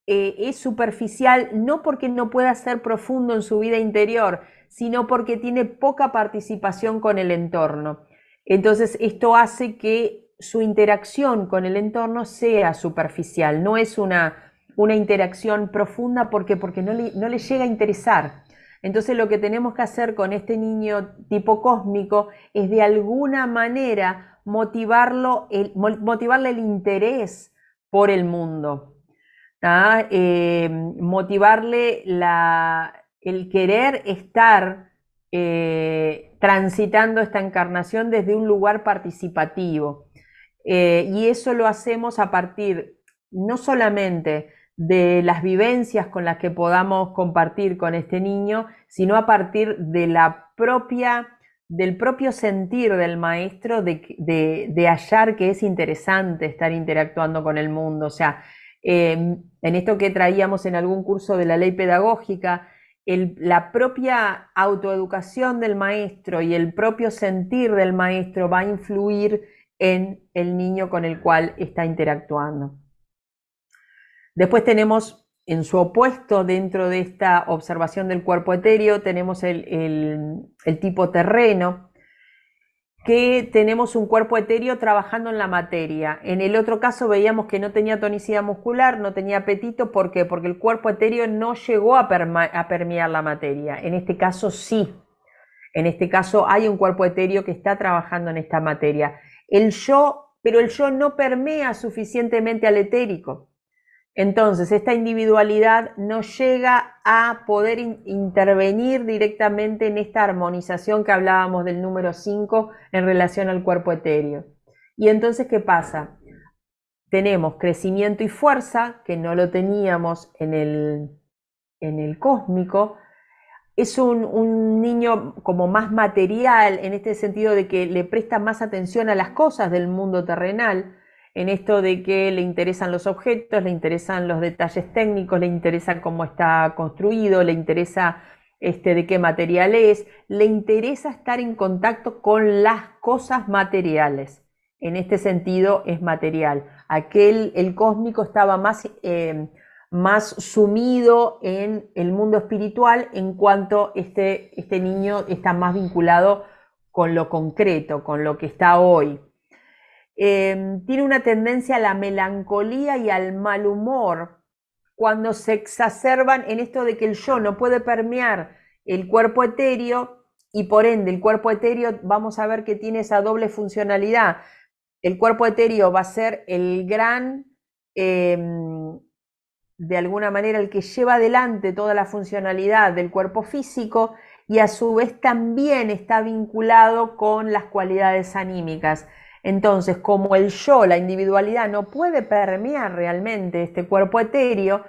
es superficial no porque no pueda ser profundo en su vida interior, sino porque tiene poca participación con el entorno. Entonces, esto hace que su interacción con el entorno sea superficial, no es una interacción profunda porque no le llega a interesar. Entonces, lo que tenemos que hacer con este niño tipo cósmico es de alguna manera motivarle el interés por el mundo. Motivarle el querer estar transitando esta encarnación desde un lugar participativo. Y eso lo hacemos a partir no solamente de las vivencias con las que podamos compartir con este niño, sino a partir de del propio sentir del maestro de hallar que es interesante estar interactuando con el mundo. O sea, en esto que traíamos en algún curso de la ley pedagógica, la propia autoeducación del maestro y el propio sentir del maestro va a influir en el niño con el cual está interactuando. Después tenemos en su opuesto, dentro de esta observación del cuerpo etéreo, tenemos el tipo terreno. que tenemos un cuerpo etéreo trabajando en la materia. En el otro caso veíamos que no tenía tonicidad muscular, no tenía apetito. ¿Por qué? Porque el cuerpo etéreo no llegó a permear la materia. En este caso sí. En este caso hay un cuerpo etéreo que está trabajando en esta materia. Pero el yo no permea suficientemente al etérico. Entonces, esta individualidad no llega a poder intervenir directamente en esta armonización que hablábamos del número 5 en relación al cuerpo etéreo. Y entonces, ¿qué pasa? Tenemos crecimiento y fuerza, que no lo teníamos en el cósmico. Es un niño como más material, en este sentido de que le presta más atención a las cosas del mundo terrenal, en esto de que le interesan los objetos, le interesan los detalles técnicos, le interesa cómo está construido, le interesa de qué material es, le interesa estar en contacto con las cosas materiales. En este sentido es material. El cósmico estaba más sumido en el mundo espiritual, en cuanto este niño está más vinculado con lo concreto, con lo que está hoy. Tiene una tendencia a la melancolía y al mal humor cuando se exacerban en esto de que el yo no puede permear el cuerpo etéreo, y por ende el cuerpo etéreo vamos a ver que tiene esa doble funcionalidad. El cuerpo etéreo va a ser el gran, de alguna manera, el que lleva adelante toda la funcionalidad del cuerpo físico, y a su vez también está vinculado con las cualidades anímicas. Entonces, como el yo, la individualidad, no puede permear realmente este cuerpo etéreo,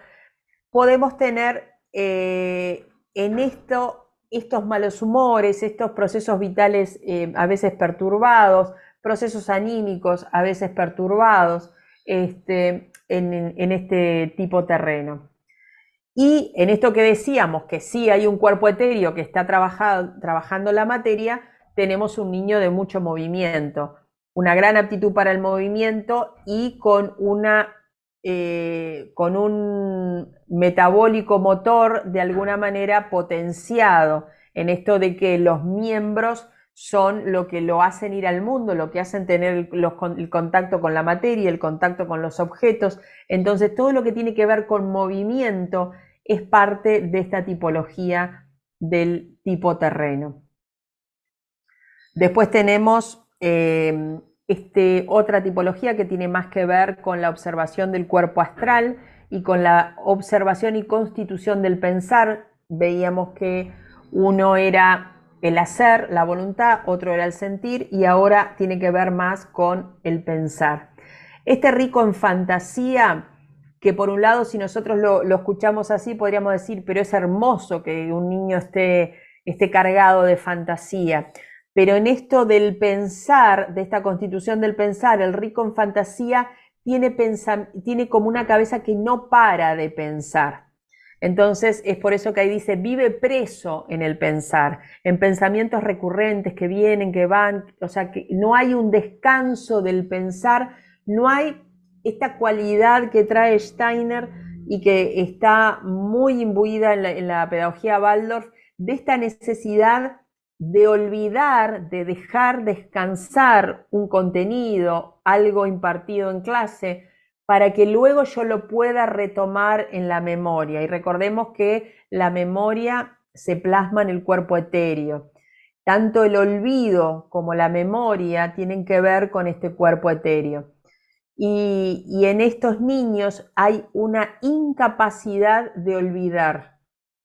podemos tener en estos malos humores, estos procesos vitales a veces perturbados, procesos anímicos a veces perturbados en este tipo terreno. Y en esto que decíamos, que sí hay un cuerpo etéreo que está trabajando la materia, tenemos un niño de mucho movimiento, una gran aptitud para el movimiento, y con un metabólico motor de alguna manera potenciado, en esto de que los miembros son lo que lo hacen ir al mundo, lo que hacen tener el contacto con la materia, el contacto con los objetos. Entonces, todo lo que tiene que ver con movimiento es parte de esta tipología del tipo terreno. Después tenemos otra tipología que tiene más que ver con la observación del cuerpo astral y con la observación y constitución del pensar. Veíamos que uno era el hacer, la voluntad, otro era el sentir, y ahora tiene que ver más con el pensar. Rico en fantasía, que por un lado, si nosotros lo escuchamos así, podríamos decir, pero es hermoso que un niño esté cargado de fantasía. Pero en esto del pensar, de esta constitución del pensar, el rico en fantasía tiene como una cabeza que no para de pensar. Entonces es por eso que ahí dice, vive preso en el pensar, en pensamientos recurrentes que vienen, que van, o sea que no hay un descanso del pensar, no hay esta cualidad que trae Steiner y que está muy imbuida en la pedagogía Waldorf, de esta necesidad de olvidar, de dejar descansar un contenido, algo impartido en clase, para que luego yo lo pueda retomar en la memoria. Y recordemos que la memoria se plasma en el cuerpo etéreo. Tanto el olvido como la memoria tienen que ver con este cuerpo etéreo. Y en estos niños hay una incapacidad de olvidar.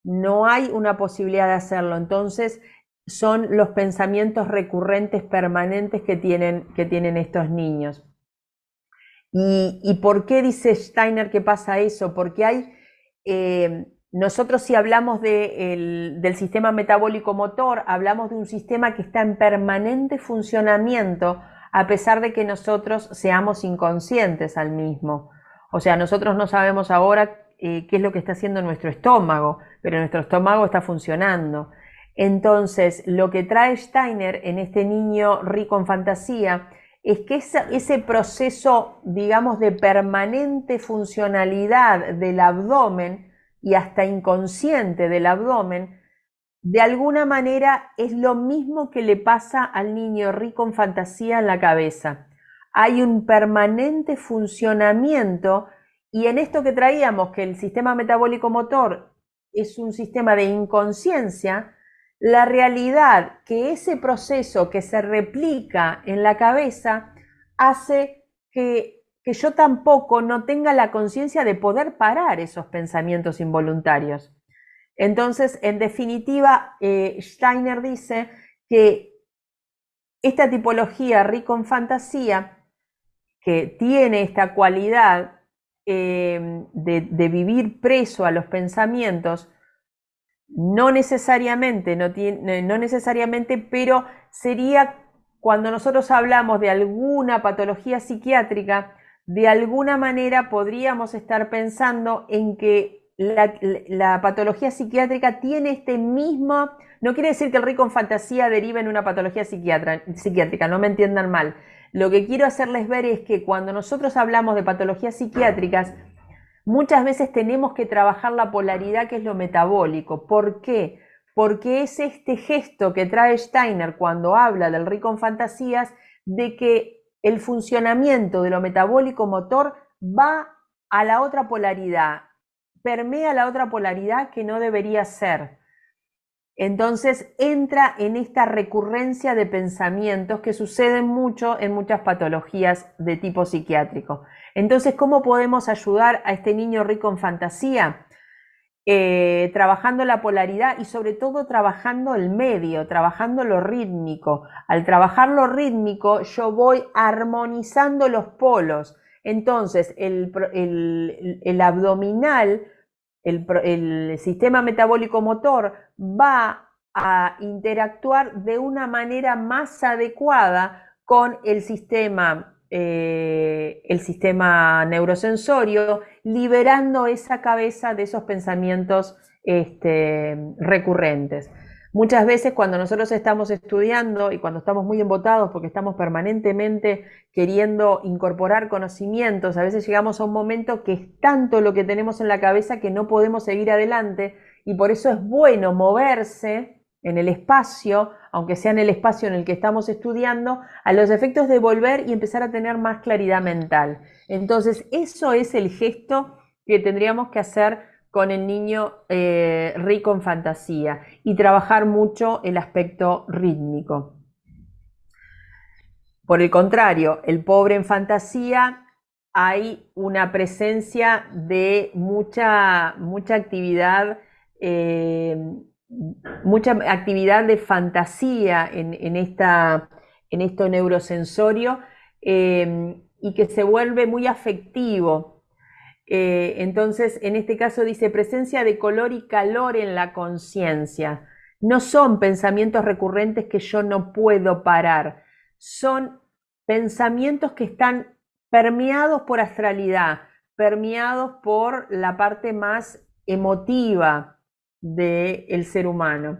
No hay una posibilidad de hacerlo. Entonces, son los pensamientos recurrentes permanentes que tienen estos niños. ¿Y por qué dice Steiner que pasa eso? Porque nosotros, si hablamos del sistema metabólico motor, hablamos de un sistema que está en permanente funcionamiento, a pesar de que nosotros seamos inconscientes al mismo. O sea, nosotros no sabemos ahora qué es lo que está haciendo nuestro estómago, pero nuestro estómago está funcionando. Entonces, lo que trae Steiner en este niño rico en fantasía es que ese proceso, digamos, de permanente funcionalidad del abdomen y hasta inconsciente del abdomen, de alguna manera es lo mismo que le pasa al niño rico en fantasía en la cabeza. Hay un permanente funcionamiento, y en esto que traíamos, que el sistema metabólico motor es un sistema de inconsciencia, la realidad que ese proceso que se replica en la cabeza hace que yo tampoco no tenga la conciencia de poder parar esos pensamientos involuntarios. Entonces, en definitiva, Steiner dice que esta tipología rico en fantasía, que tiene esta cualidad de vivir preso a los pensamientos, no necesariamente, pero sería cuando nosotros hablamos de alguna patología psiquiátrica, de alguna manera podríamos estar pensando en que la patología psiquiátrica tiene este mismo, no quiere decir que el rico en fantasía derive en una patología psiquiátrica, no me entiendan mal. Lo que quiero hacerles ver es que cuando nosotros hablamos de patologías psiquiátricas, muchas veces tenemos que trabajar la polaridad que es lo metabólico. ¿Por qué? Porque es este gesto que trae Steiner cuando habla del rico en fantasías, de que el funcionamiento de lo metabólico motor va a la otra polaridad, permea la otra polaridad que no debería ser. Entonces entra en esta recurrencia de pensamientos que suceden mucho en muchas patologías de tipo psiquiátrico. Entonces, ¿cómo podemos ayudar a este niño rico en fantasía? Trabajando la polaridad y sobre todo trabajando el medio, trabajando lo rítmico. Al trabajar lo rítmico yo voy armonizando los polos. Entonces el abdominal, el sistema metabólico motor va a interactuar de una manera más adecuada con el sistema neurosensorio, liberando esa cabeza de esos pensamientos recurrentes. Muchas veces cuando nosotros estamos estudiando y cuando estamos muy embotados porque estamos permanentemente queriendo incorporar conocimientos, a veces llegamos a un momento que es tanto lo que tenemos en la cabeza que no podemos seguir adelante, y por eso es bueno moverse en el espacio, aunque sea en el espacio en el que estamos estudiando, a los efectos de volver y empezar a tener más claridad mental. Entonces, eso es el gesto que tendríamos que hacer con el niño rico en fantasía, y trabajar mucho el aspecto rítmico. Por el contrario, el pobre en fantasía, hay una presencia de mucha actividad, de fantasía en esto neurosensorio, y que se vuelve muy afectivo. Entonces, en este caso dice presencia de color y calor en la conciencia. No son pensamientos recurrentes que yo no puedo parar, son pensamientos que están permeados por astralidad, permeados por la parte más emotiva del ser humano.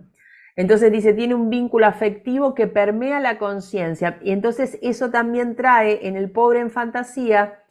Entonces dice, tiene un vínculo afectivo que permea la conciencia, y entonces eso también trae en el pobre en fantasía,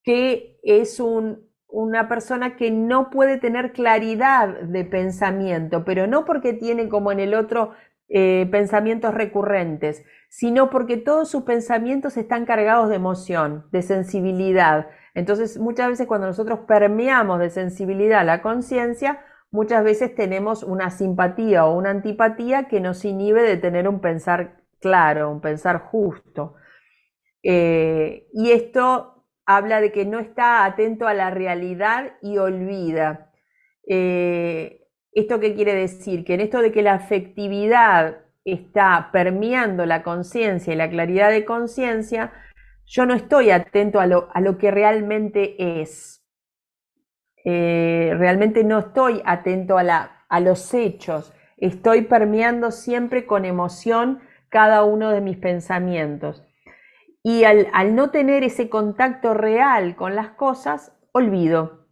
que es una persona que no puede tener claridad de pensamiento, pero no porque tiene como en el otro pensamientos recurrentes, sino porque todos sus pensamientos están cargados de emoción, de sensibilidad. Entonces, muchas veces cuando nosotros permeamos de sensibilidad la conciencia, muchas veces tenemos una simpatía o una antipatía que nos inhibe de tener un pensar claro, un pensar justo. Y esto habla de que no está atento a la realidad y olvida. ¿Esto qué quiere decir? Que en esto de que la afectividad está permeando la conciencia y la claridad de conciencia, yo no estoy atento a lo que realmente es. Realmente no estoy atento a los hechos. Estoy permeando siempre con emoción cada uno de mis pensamientos. Y al no tener ese contacto real con las cosas, olvido.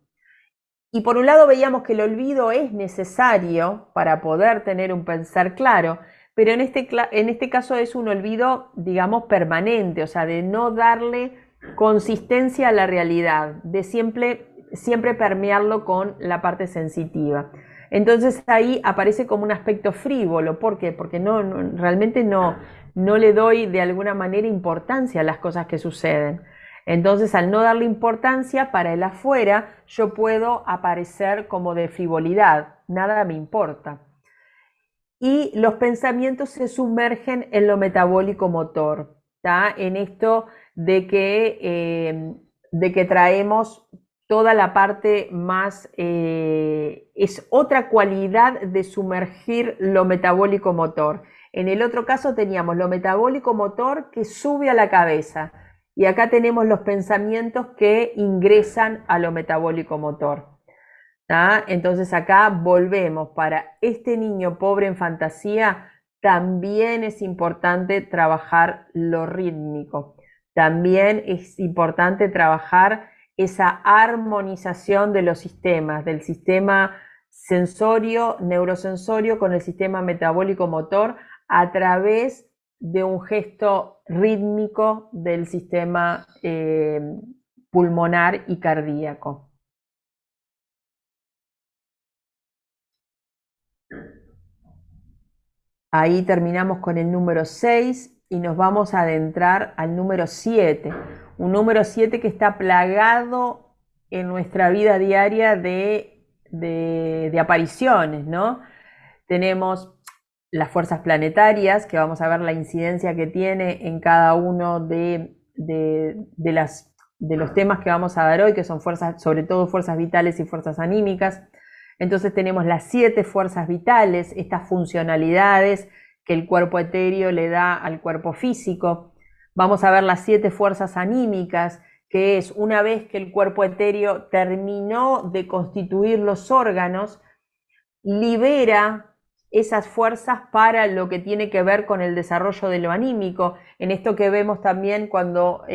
Y por un lado veíamos que el olvido es necesario para poder tener un pensar claro, pero en este caso es un olvido, digamos, permanente, o sea, de no darle consistencia a la realidad, de siempre permearlo con la parte sensitiva. Entonces ahí aparece como un aspecto frívolo. ¿Por qué? Porque realmente no le doy de alguna manera importancia a las cosas que suceden. Entonces, al no darle importancia, para el afuera, yo puedo aparecer como de frivolidad, nada me importa. Y los pensamientos se sumergen en lo metabólico motor, ¿tá? En esto de que traemos toda la parte más, es otra cualidad de sumergir lo metabólico motor. En el otro caso teníamos lo metabólico motor que sube a la cabeza y acá tenemos los pensamientos que ingresan a lo metabólico motor. ¿Tá? Entonces acá volvemos, para este niño pobre en fantasía también es importante trabajar lo rítmico, también es importante trabajar esa armonización de los sistemas, del sistema sensorio, neurosensorio con el sistema metabólico motor a través de un gesto rítmico del sistema pulmonar y cardíaco. Ahí terminamos con el número 6 y nos vamos a adentrar al número 7. Un número 7 que está plagado en nuestra vida diaria de apariciones, ¿no? Tenemos las fuerzas planetarias, que vamos a ver la incidencia que tiene en cada uno de los temas que vamos a dar hoy, que son fuerzas, sobre todo fuerzas vitales y fuerzas anímicas. Entonces tenemos las 7 fuerzas vitales, estas funcionalidades que el cuerpo etéreo le da al cuerpo físico. Vamos a ver las 7 fuerzas anímicas, que es una vez que el cuerpo etéreo terminó de constituir los órganos, libera esas fuerzas para lo que tiene que ver con el desarrollo de lo anímico. En esto que vemos también cuando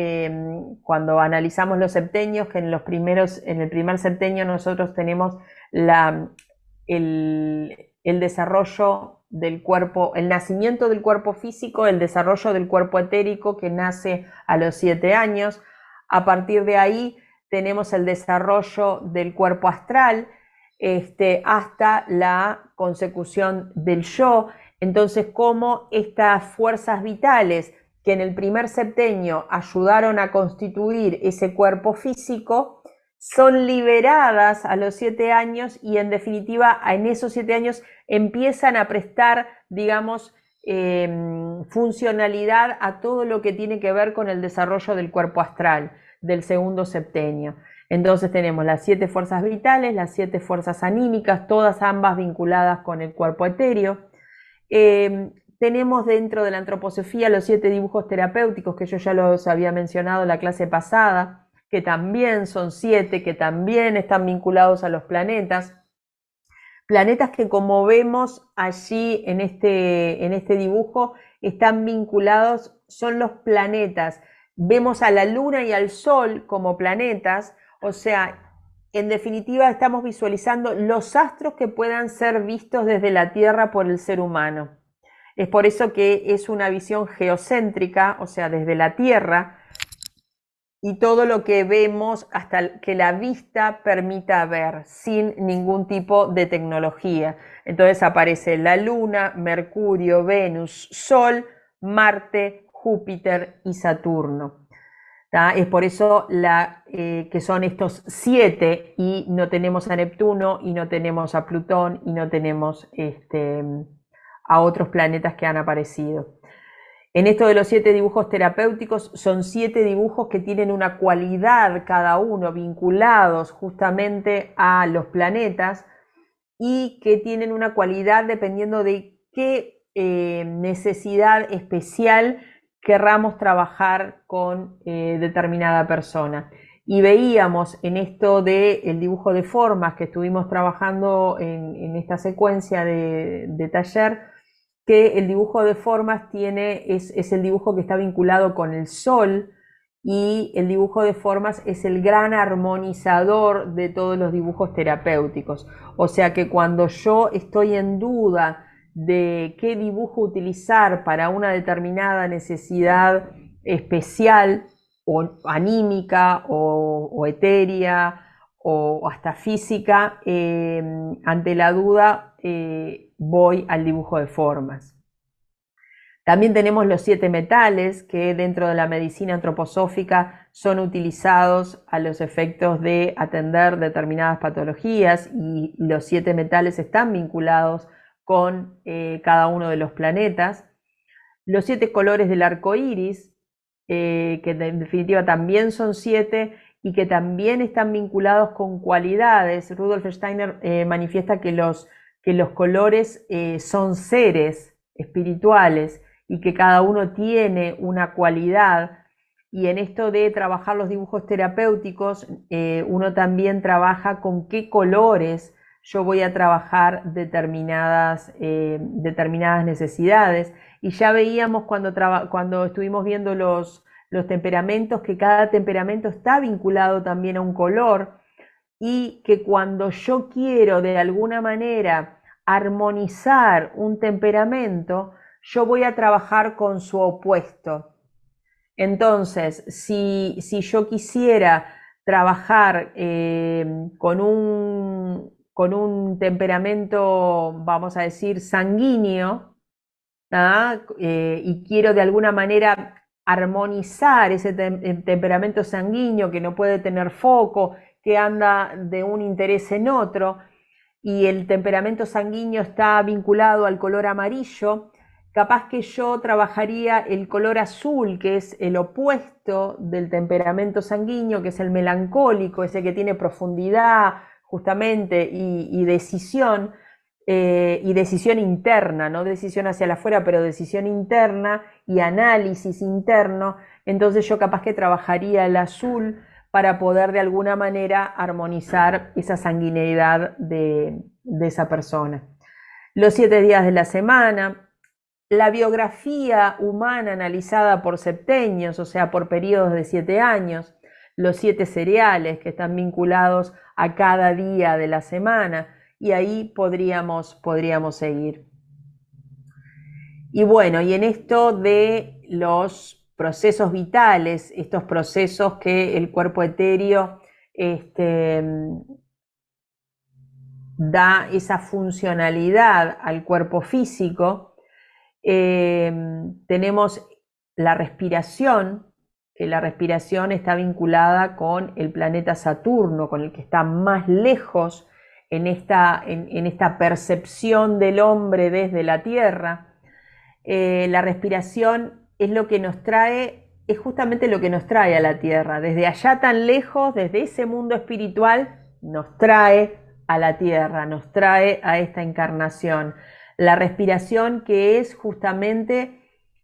analizamos los septenios, que en el primer septenio nosotros tenemos el desarrollo del cuerpo, el nacimiento del cuerpo físico, el desarrollo del cuerpo etérico que nace a los 7 años. A partir de ahí tenemos el desarrollo del cuerpo astral, hasta la consecución del yo. Entonces, cómo estas fuerzas vitales que en el primer septenio ayudaron a constituir ese cuerpo físico son liberadas a los 7 años y en definitiva en esos 7 años empiezan a prestar, digamos, funcionalidad a todo lo que tiene que ver con el desarrollo del cuerpo astral del segundo septenio. Entonces tenemos las 7 fuerzas vitales, las 7 fuerzas anímicas, todas ambas vinculadas con el cuerpo etéreo. Tenemos dentro de la antroposofía los 7 dibujos terapéuticos que yo ya los había mencionado en la clase pasada, que también son 7, que también están vinculados a los planetas. Planetas que, como vemos allí en este dibujo, están vinculados, son los planetas. Vemos a la Luna y al Sol como planetas. O sea, en definitiva estamos visualizando los astros que puedan ser vistos desde la Tierra por el ser humano. Es por eso que es una visión geocéntrica, o sea, desde la Tierra, y todo lo que vemos hasta que la vista permita ver, sin ningún tipo de tecnología. Entonces aparece la Luna, Mercurio, Venus, Sol, Marte, Júpiter y Saturno. ¿Tá? Es por eso que son estos 7 y no tenemos a Neptuno y no tenemos a Plutón y no tenemos a otros planetas que han aparecido. En esto de los 7 dibujos terapéuticos son 7 dibujos que tienen una cualidad cada uno vinculados justamente a los planetas y que tienen una cualidad dependiendo de qué necesidad especial querramos trabajar con determinada persona. Y veíamos en esto del dibujo de formas que estuvimos trabajando en esta secuencia de taller, que el dibujo de formas es el dibujo que está vinculado con el Sol, y el dibujo de formas es el gran armonizador de todos los dibujos terapéuticos. O sea que cuando yo estoy en duda de qué dibujo utilizar para una determinada necesidad especial o anímica o etérea o hasta física, ante la duda voy al dibujo de formas. También tenemos los 7 metales que dentro de la medicina antroposófica son utilizados a los efectos de atender determinadas patologías, y los 7 metales están vinculados con cada uno de los planetas. Los 7 colores del arco iris, que en definitiva también son 7 y que también están vinculados con cualidades. Rudolf Steiner manifiesta que los colores son seres espirituales y que cada uno tiene una cualidad, y en esto de trabajar los dibujos terapéuticos, uno también trabaja con qué colores yo voy a trabajar determinadas necesidades. Y ya veíamos cuando estuvimos viendo los temperamentos, que cada temperamento está vinculado también a un color, y que cuando yo quiero de alguna manera armonizar un temperamento, yo voy a trabajar con su opuesto. Entonces, si yo quisiera trabajar con un temperamento, vamos a decir, sanguíneo, y quiero de alguna manera armonizar ese temperamento sanguíneo que no puede tener foco, que anda de un interés en otro, y el temperamento sanguíneo está vinculado al color amarillo, capaz que yo trabajaría el color azul, que es el opuesto del temperamento sanguíneo, que es el melancólico, ese que tiene profundidad justamente y decisión, y decisión interna, no decisión hacia afuera, pero decisión interna y análisis interno. Entonces yo capaz que trabajaría el azul para poder de alguna manera armonizar esa sanguineidad de esa persona. Los 7 días de la semana, la biografía humana analizada por septenios, o sea, por periodos de 7 años, los 7 cereales que están vinculados a cada día de la semana, y ahí podríamos seguir. Y bueno, y en esto de los procesos vitales, estos procesos que el cuerpo etéreo da esa funcionalidad al cuerpo físico, tenemos la respiración, que la respiración está vinculada con el planeta Saturno, con el que está más lejos en esta percepción del hombre desde la Tierra. La respiración es lo que nos trae, es justamente lo que nos trae a la Tierra. Desde allá tan lejos, desde ese mundo espiritual, nos trae a la Tierra, nos trae a esta encarnación. La respiración, que es justamente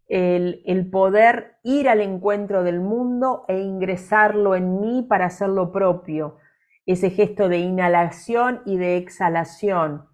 el poder ir al encuentro del mundo e ingresarlo en mí para hacerlo propio. Ese gesto de inhalación y de exhalación.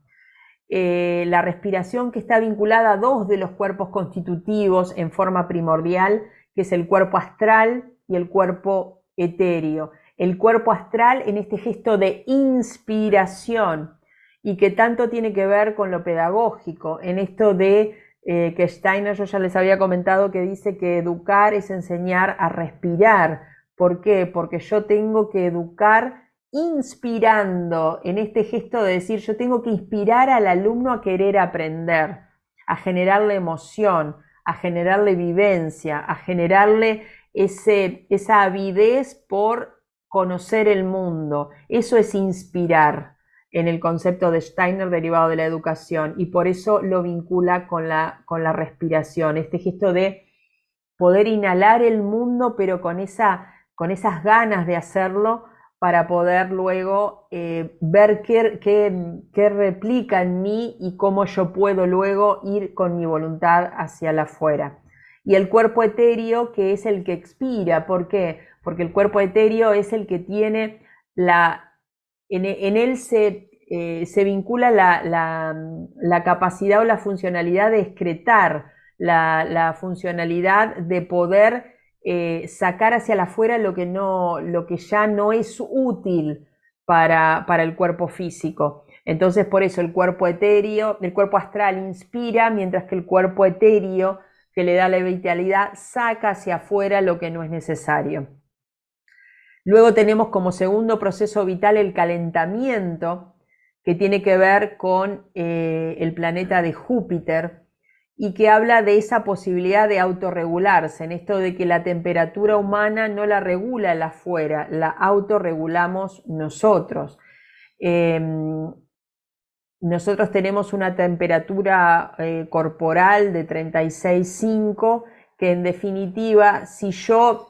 La respiración, que está vinculada a 2 de los cuerpos constitutivos en forma primordial, que es el cuerpo astral y el cuerpo etéreo. El cuerpo astral en este gesto de inspiración, y que tanto tiene que ver con lo pedagógico, en esto de que Steiner, yo ya les había comentado, que dice que educar es enseñar a respirar. ¿Por qué? Porque yo tengo que educar inspirando, en este gesto de decir, yo tengo que inspirar al alumno a querer aprender, a generarle emoción, a generarle vivencia, a generarle esa avidez por conocer el mundo. Eso es inspirar en el concepto de Steiner derivado de la educación, y por eso lo vincula con la respiración, este gesto de poder inhalar el mundo, pero con esas ganas de hacerlo, para poder luego ver qué replica en mí y cómo yo puedo luego ir con mi voluntad hacia la afuera. Y el cuerpo etéreo, que es el que expira. ¿Por qué? Porque el cuerpo etéreo es el que tiene en él se vincula la capacidad o la funcionalidad de excretar, la funcionalidad de poder sacar hacia la afuera lo que ya no es útil para el cuerpo físico. Entonces, por eso el cuerpo astral inspira, mientras que el cuerpo etéreo, que le da la vitalidad, saca hacia afuera lo que no es necesario. Luego tenemos como segundo proceso vital el calentamiento, que tiene que ver con el planeta de Júpiter y que habla de esa posibilidad de autorregularse, en esto de que la temperatura humana no la regula el afuera, la autorregulamos nosotros. Nosotros tenemos una temperatura corporal de 36,5, que en definitiva, si yo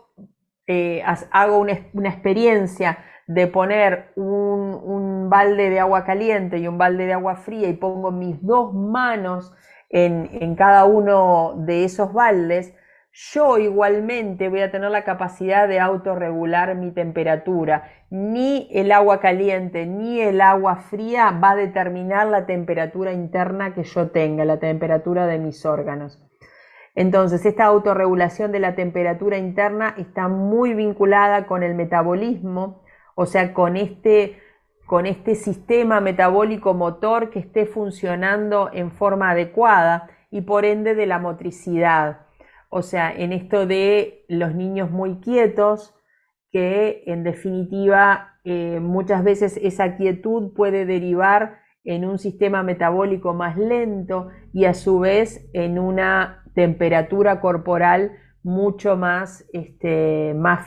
hago una experiencia de poner un balde de agua caliente y un balde de agua fría y pongo mis dos manos en cada uno de esos baldes, yo igualmente voy a tener la capacidad de autorregular mi temperatura. Ni el agua caliente ni el agua fría va a determinar la temperatura interna que yo tenga, la temperatura de mis órganos. Entonces, esta autorregulación de la temperatura interna está muy vinculada con el metabolismo, o sea, con este sistema metabólico motor que esté funcionando en forma adecuada y por ende de la motricidad. O sea, en esto de los niños muy quietos, que en definitiva muchas veces esa quietud puede derivar en un sistema metabólico más lento y a su vez en una temperatura corporal mucho más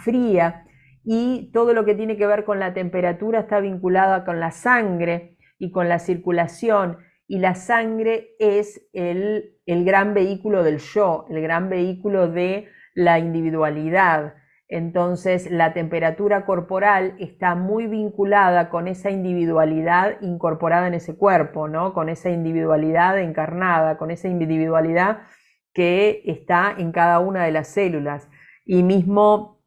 fría, y todo lo que tiene que ver con la temperatura está vinculado con la sangre y con la circulación, y la sangre es el gran vehículo del yo, el gran vehículo de la individualidad. Entonces la temperatura corporal está muy vinculada con esa individualidad incorporada en ese cuerpo, ¿no? Con esa individualidad encarnada, con esa individualidad que está en cada una de las células. Y mismo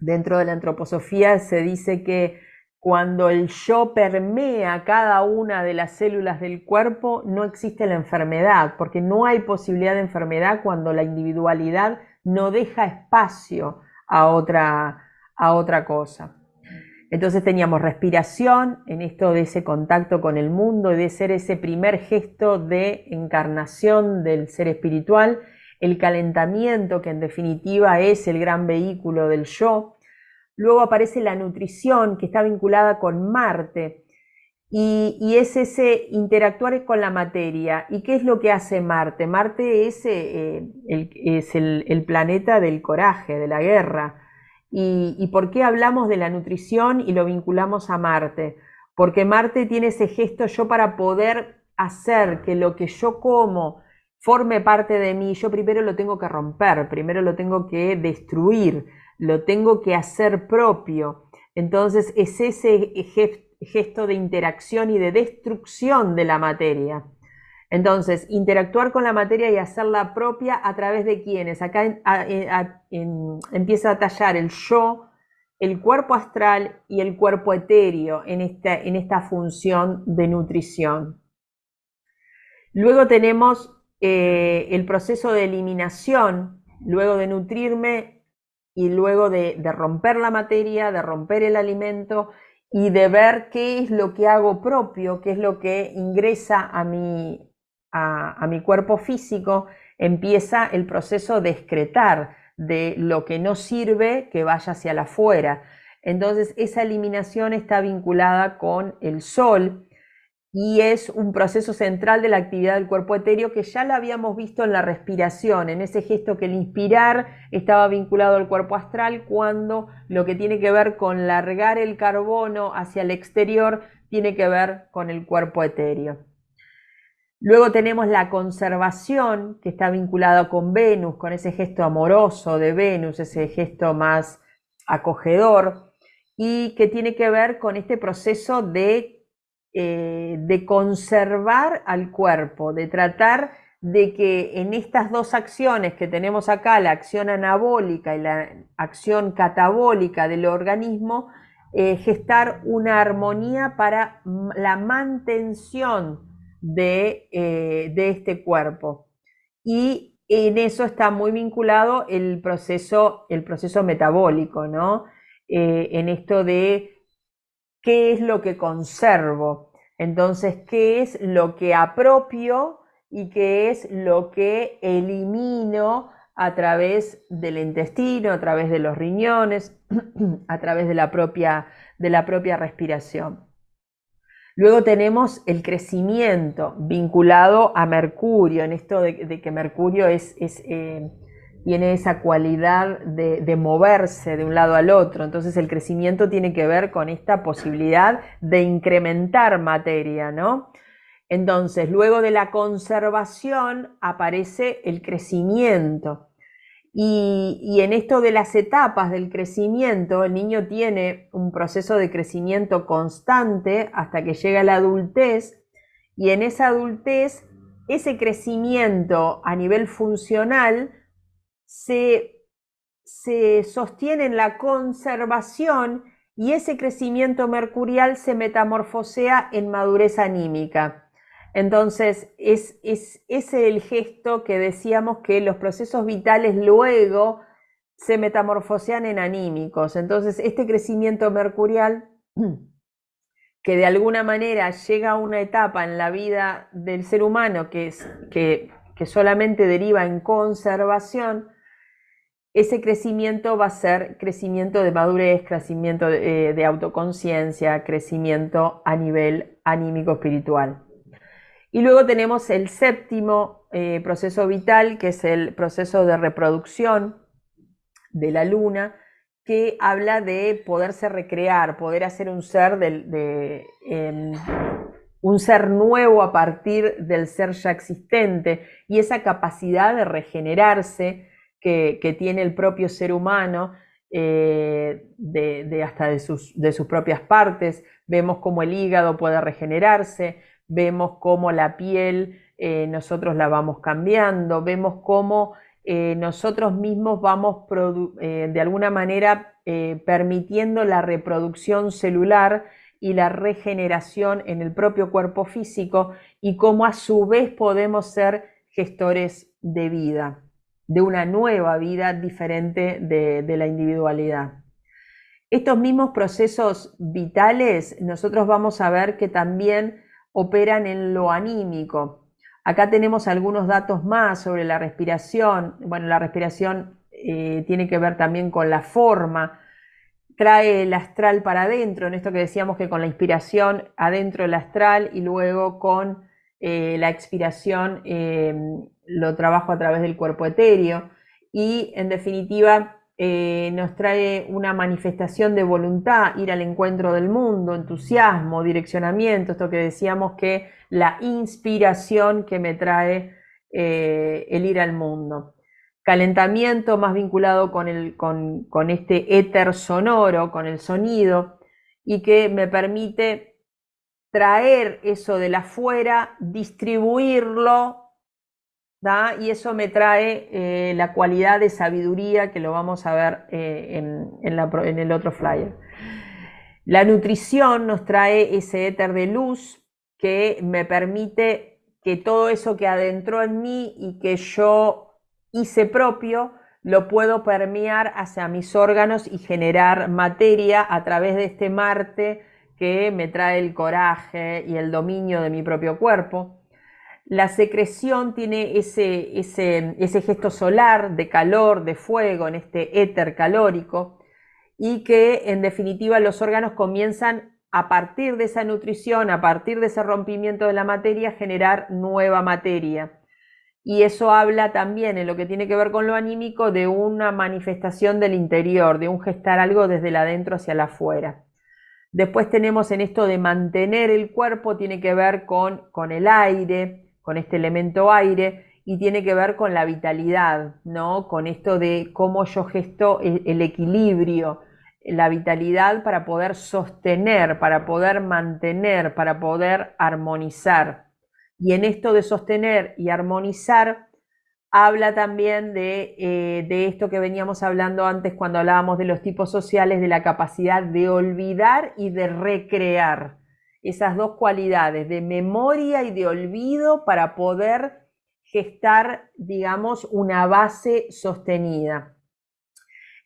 dentro de la antroposofía se dice que cuando el yo permea cada una de las células del cuerpo, no existe la enfermedad, porque no hay posibilidad de enfermedad cuando la individualidad no deja espacio a otra cosa. Entonces teníamos respiración, en esto de ese contacto con el mundo y de ser ese primer gesto de encarnación del ser espiritual, el calentamiento, que en definitiva es el gran vehículo del yo. Luego aparece la nutrición, que está vinculada con Marte, y es ese interactuar con la materia. ¿Y qué es lo que hace Marte? Marte es el planeta del coraje, de la guerra. ¿Y por qué hablamos de la nutrición y lo vinculamos a Marte? Porque Marte tiene ese gesto, yo para poder hacer que lo que yo como forme parte de mí, yo primero lo tengo que romper, primero lo tengo que destruir, lo tengo que hacer propio. Entonces es ese gesto de interacción y de destrucción de la materia. Entonces, interactuar con la materia y hacerla propia a través de quiénes. Acá empieza a tallar el yo, el cuerpo astral y el cuerpo etéreo en esta función de nutrición. Luego tenemos el proceso de eliminación, luego de nutrirme y luego de romper la materia, de romper el alimento y de ver qué es lo que hago propio, qué es lo que ingresa a mi cuerpo físico. Empieza el proceso de excretar de lo que no sirve que vaya hacia el afuera. Entonces esa eliminación está vinculada con el sol y es un proceso central de la actividad del cuerpo etéreo, que ya lo habíamos visto en la respiración, en ese gesto que el inspirar estaba vinculado al cuerpo astral, cuando lo que tiene que ver con largar el carbono hacia el exterior tiene que ver con el cuerpo etéreo. Luego tenemos la conservación, que está vinculada con Venus, con ese gesto amoroso de Venus, ese gesto más acogedor, y que tiene que ver con este proceso de conservar al cuerpo, de tratar de que en estas dos acciones que tenemos acá, la acción anabólica y la acción catabólica del organismo, gestar una armonía para la mantención de este cuerpo. Y en eso está muy vinculado el proceso metabólico, ¿no? En esto de qué es lo que conservo, entonces qué es lo que apropio y qué es lo que elimino a través del intestino, a través de los riñones, a través de la propia respiración. Luego tenemos el crecimiento vinculado a Mercurio, en esto de que Mercurio tiene esa cualidad de moverse de un lado al otro. Entonces el crecimiento tiene que ver con esta posibilidad de incrementar materia, ¿no? Entonces, luego de la conservación aparece el crecimiento. Y en esto de las etapas del crecimiento, el niño tiene un proceso de crecimiento constante hasta que llega a la adultez, y en esa adultez, ese crecimiento a nivel funcional se sostiene en la conservación, y ese crecimiento mercurial se metamorfosea en madurez anímica. Entonces, es ese el gesto que decíamos que los procesos vitales luego se metamorfosean en anímicos. Entonces, este crecimiento mercurial, que de alguna manera llega a una etapa en la vida del ser humano que solamente deriva en conservación, ese crecimiento va a ser crecimiento de madurez, crecimiento de autoconciencia, crecimiento a nivel anímico espiritual. Y luego tenemos el séptimo proceso vital, que es el proceso de reproducción de la luna, que habla de poderse recrear, poder hacer un ser, un ser nuevo a partir del ser ya existente, y esa capacidad de regenerarse que tiene el propio ser humano, hasta de sus propias partes. Vemos cómo el hígado puede regenerarse, vemos cómo la piel nosotros la vamos cambiando, vemos cómo nosotros mismos vamos de alguna manera permitiendo la reproducción celular y la regeneración en el propio cuerpo físico, y cómo a su vez podemos ser gestores de vida, de una nueva vida diferente de la individualidad. Estos mismos procesos vitales nosotros vamos a ver que también operan en lo anímico. Acá tenemos algunos datos más sobre la respiración. Bueno, la respiración tiene que ver también con la forma, trae el astral para adentro, en esto que decíamos que con la inspiración adentro el astral, y luego con la expiración lo trabajo a través del cuerpo etéreo, y en definitiva nos trae una manifestación de voluntad, ir al encuentro del mundo, entusiasmo, direccionamiento, esto que decíamos que la inspiración que me trae el ir al mundo. Calentamiento más vinculado con este éter sonoro, con el sonido, y que me permite traer eso de la afuera, distribuirlo, ¿da? Y eso me trae la cualidad de sabiduría, que lo vamos a ver en el otro flyer. La nutrición nos trae ese éter de luz que me permite que todo eso que adentró en mí y que yo hice propio, lo puedo permear hacia mis órganos y generar materia a través de este Marte que me trae el coraje y el dominio de mi propio cuerpo. La secreción tiene ese gesto solar de calor, de fuego, en este éter calórico, y que en definitiva los órganos comienzan a partir de esa nutrición, a partir de ese rompimiento de la materia, a generar nueva materia. Y eso habla también, en lo que tiene que ver con lo anímico, de una manifestación del interior, de un gestar algo desde el adentro hacia el afuera. Después tenemos en esto de mantener el cuerpo, tiene que ver con el aire, con este elemento aire, y tiene que ver con la vitalidad, ¿no? Con esto de cómo yo gesto el equilibrio, la vitalidad para poder sostener, para poder mantener, para poder armonizar. Y en esto de sostener y armonizar, habla también de esto que veníamos hablando antes cuando hablábamos de los tipos sociales, de la capacidad de olvidar y de recrear. Esas dos cualidades de memoria y de olvido para poder gestar, digamos, una base sostenida.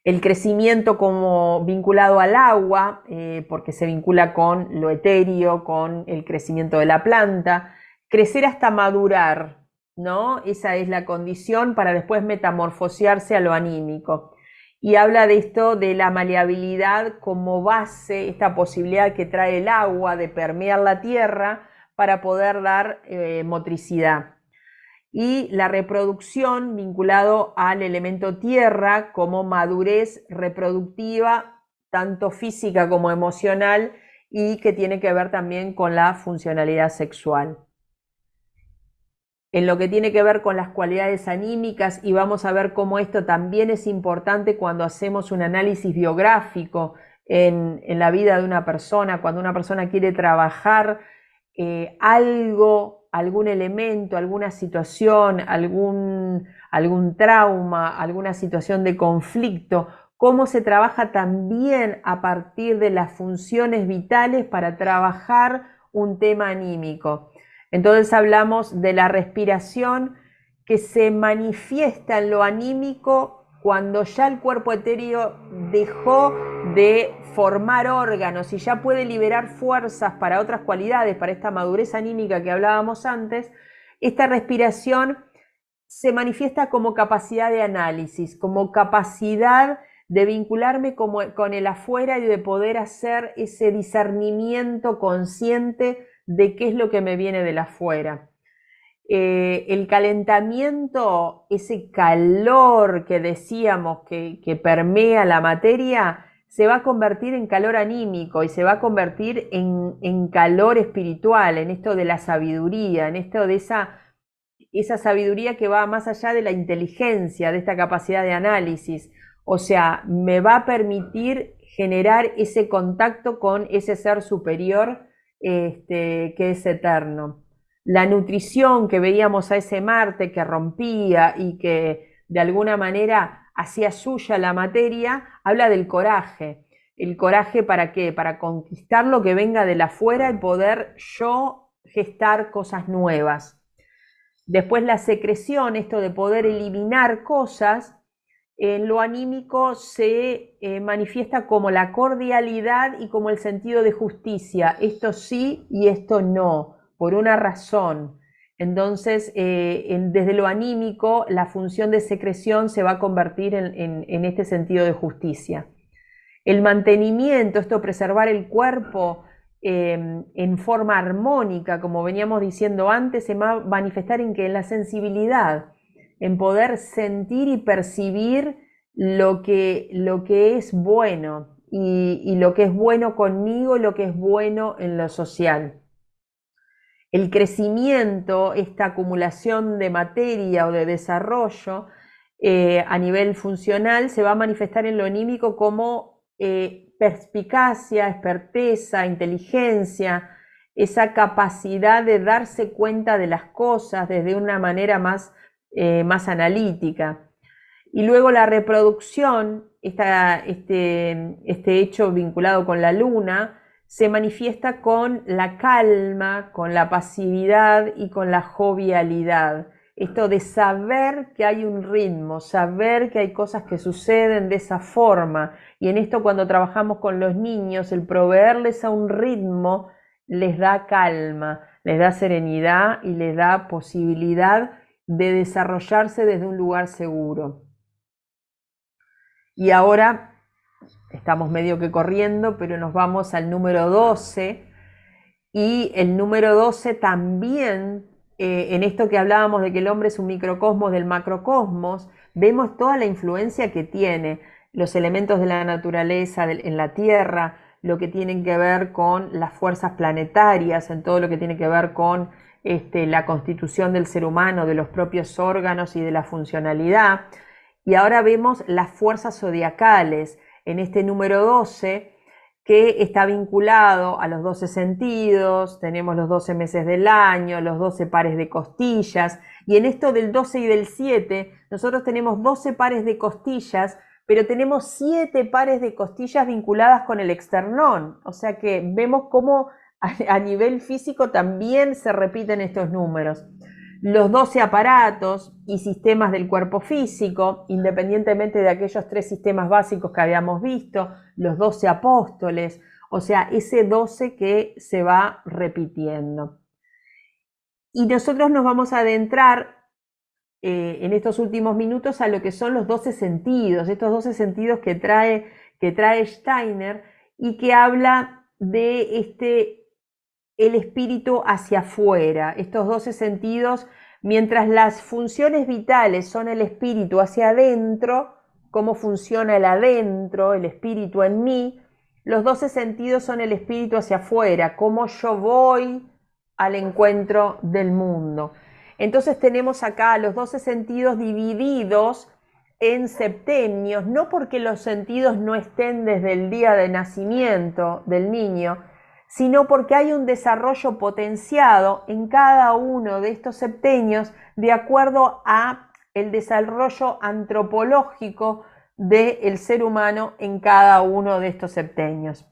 El crecimiento como vinculado al agua, porque se vincula con lo etéreo, con el crecimiento de la planta. Crecer hasta madurar, ¿no? Esa es la condición para después metamorfosearse a lo anímico. Y habla de esto de la maleabilidad como base, esta posibilidad que trae el agua de permear la tierra para poder dar motricidad. Y la reproducción vinculado al elemento tierra como madurez reproductiva, tanto física como emocional, y que tiene que ver también con la funcionalidad sexual. En lo que tiene que ver con las cualidades anímicas, y vamos a ver cómo esto también es importante cuando hacemos un análisis biográfico en la vida de una persona, cuando una persona quiere trabajar algo, algún elemento, alguna situación, algún trauma, alguna situación de conflicto, cómo se trabaja también a partir de las funciones vitales para trabajar un tema anímico. Entonces hablamos de la respiración que se manifiesta en lo anímico cuando ya el cuerpo etéreo dejó de formar órganos y ya puede liberar fuerzas para otras cualidades, para esta madurez anímica que hablábamos antes. Esta respiración se manifiesta como capacidad de análisis, como capacidad de vincularme con el afuera y de poder hacer ese discernimiento consciente de qué es lo que me viene del afuera. El calentamiento, ese calor que decíamos que permea la materia, se va a convertir en calor anímico y se va a convertir en calor espiritual, en esto de la sabiduría, en esto de esa sabiduría que va más allá de la inteligencia, de esta capacidad de análisis. O sea, me va a permitir generar ese contacto con ese ser superior que es eterno. La nutrición que veíamos a ese Marte que rompía y que de alguna manera hacía suya la materia, habla del coraje. ¿El coraje para qué? Para conquistar lo que venga de afuera y poder yo gestar cosas nuevas. Después la secreción, esto de poder eliminar cosas, en lo anímico se manifiesta como la cordialidad y como el sentido de justicia. Esto sí y esto no, por una razón. Entonces, desde lo anímico, la función de secreción se va a convertir en este sentido de justicia. El mantenimiento, esto preservar el cuerpo en forma armónica, como veníamos diciendo antes, se va a manifestar en que en la sensibilidad, en poder sentir y percibir lo que es bueno y lo que es bueno conmigo, lo que es bueno en lo social. El crecimiento, esta acumulación de materia o de desarrollo a nivel funcional se va a manifestar en lo anímico como perspicacia, experteza, inteligencia, esa capacidad de darse cuenta de las cosas desde una manera más analítica. Y luego la reproducción, este hecho vinculado con la luna, se manifiesta con la calma, con la pasividad y con la jovialidad. Esto de saber que hay un ritmo, saber que hay cosas que suceden de esa forma. Y en esto cuando trabajamos con los niños, el proveerles a un ritmo les da calma, les da serenidad y les da posibilidad de desarrollarse desde un lugar seguro. Y ahora estamos medio que corriendo, pero nos vamos al número 12. Y el número 12 también, en esto que hablábamos de que el hombre es un microcosmos del macrocosmos, vemos toda la influencia que tiene los elementos de la naturaleza en la Tierra, lo que tienen que ver con las fuerzas planetarias, en todo lo que tiene que ver con la constitución del ser humano, de los propios órganos y de la funcionalidad. Y ahora vemos las fuerzas zodiacales en este número 12, que está vinculado a los 12 sentidos, tenemos los 12 meses del año, los 12 pares de costillas, y en esto del 12 y del 7, nosotros tenemos 12 pares de costillas, pero tenemos 7 pares de costillas vinculadas con el esternón, o sea que vemos cómo a nivel físico también se repiten estos números. Los 12 aparatos y sistemas del cuerpo físico, independientemente de aquellos 3 sistemas básicos que habíamos visto, los 12 apóstoles, o sea, ese 12 que se va repitiendo. Y nosotros nos vamos a adentrar en estos últimos minutos a lo que son los 12 sentidos, estos 12 sentidos que trae Steiner y que habla de el espíritu hacia afuera, estos 12 sentidos, mientras las funciones vitales son el espíritu hacia adentro, cómo funciona el adentro, el espíritu en mí, los 12 sentidos son el espíritu hacia afuera, cómo yo voy al encuentro del mundo. Entonces tenemos acá los 12 sentidos divididos en septenios, no porque los sentidos no estén desde el día de nacimiento del niño, sino porque hay un desarrollo potenciado en cada uno de estos septenios de acuerdo a el desarrollo antropológico del ser humano en cada uno de estos septenios.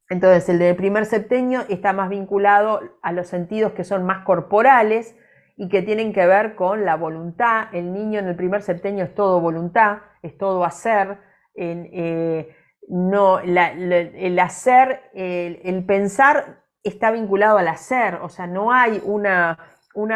Entonces, el del primer septenio está más vinculado a los sentidos que son más corporales y que tienen que ver con la voluntad. El niño en el primer septenio es todo voluntad, es todo hacer. No, el hacer, el pensar está vinculado al hacer, o sea, no hay una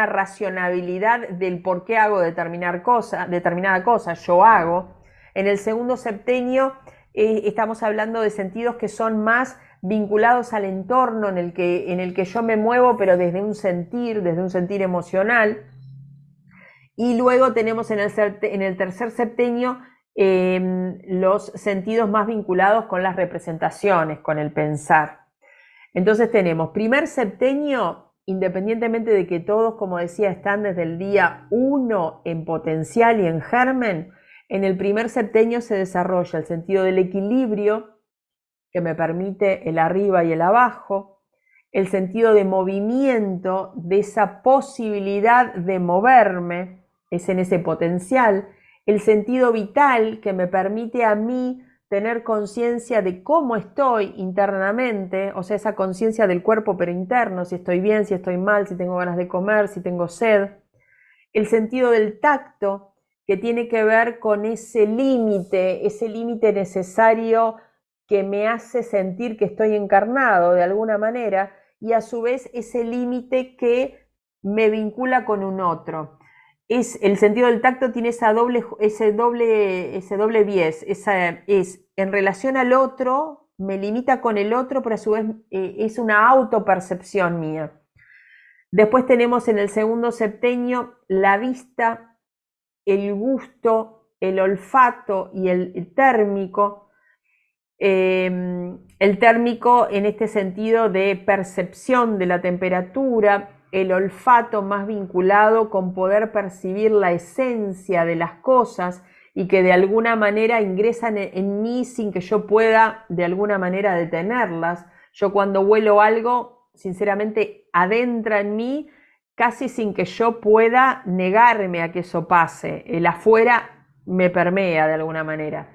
racionalidad del por qué hago determinada cosa, yo hago. En el segundo septenio estamos hablando de sentidos que son más vinculados al entorno en el que yo me muevo, pero desde un sentir emocional. Y luego tenemos en el tercer septenio los sentidos más vinculados con las representaciones, con el pensar. Entonces tenemos primer septenio, independientemente de que todos, como decía, están desde el día 1 en potencial y en germen, en el primer septenio se desarrolla el sentido del equilibrio, que me permite el arriba y el abajo, el sentido de movimiento, de esa posibilidad de moverme, es en ese potencial, el sentido vital que me permite a mí tener conciencia de cómo estoy internamente, o sea, esa conciencia del cuerpo pero interno, si estoy bien, si estoy mal, si tengo ganas de comer, si tengo sed. El sentido del tacto, que tiene que ver con ese límite necesario que me hace sentir que estoy encarnado de alguna manera, y a su vez ese límite que me vincula con un otro. El sentido del tacto tiene ese doble bies, es en relación al otro, me limita con el otro, pero a su vez es una autopercepción mía. Después tenemos en el segundo septenio la vista, el gusto, el olfato y el térmico. El térmico en este sentido de percepción de la temperatura, el olfato más vinculado con poder percibir la esencia de las cosas y que de alguna manera ingresan en mí sin que yo pueda de alguna manera detenerlas. Yo cuando huelo algo, sinceramente adentra en mí casi sin que yo pueda negarme a que eso pase. El afuera me permea de alguna manera.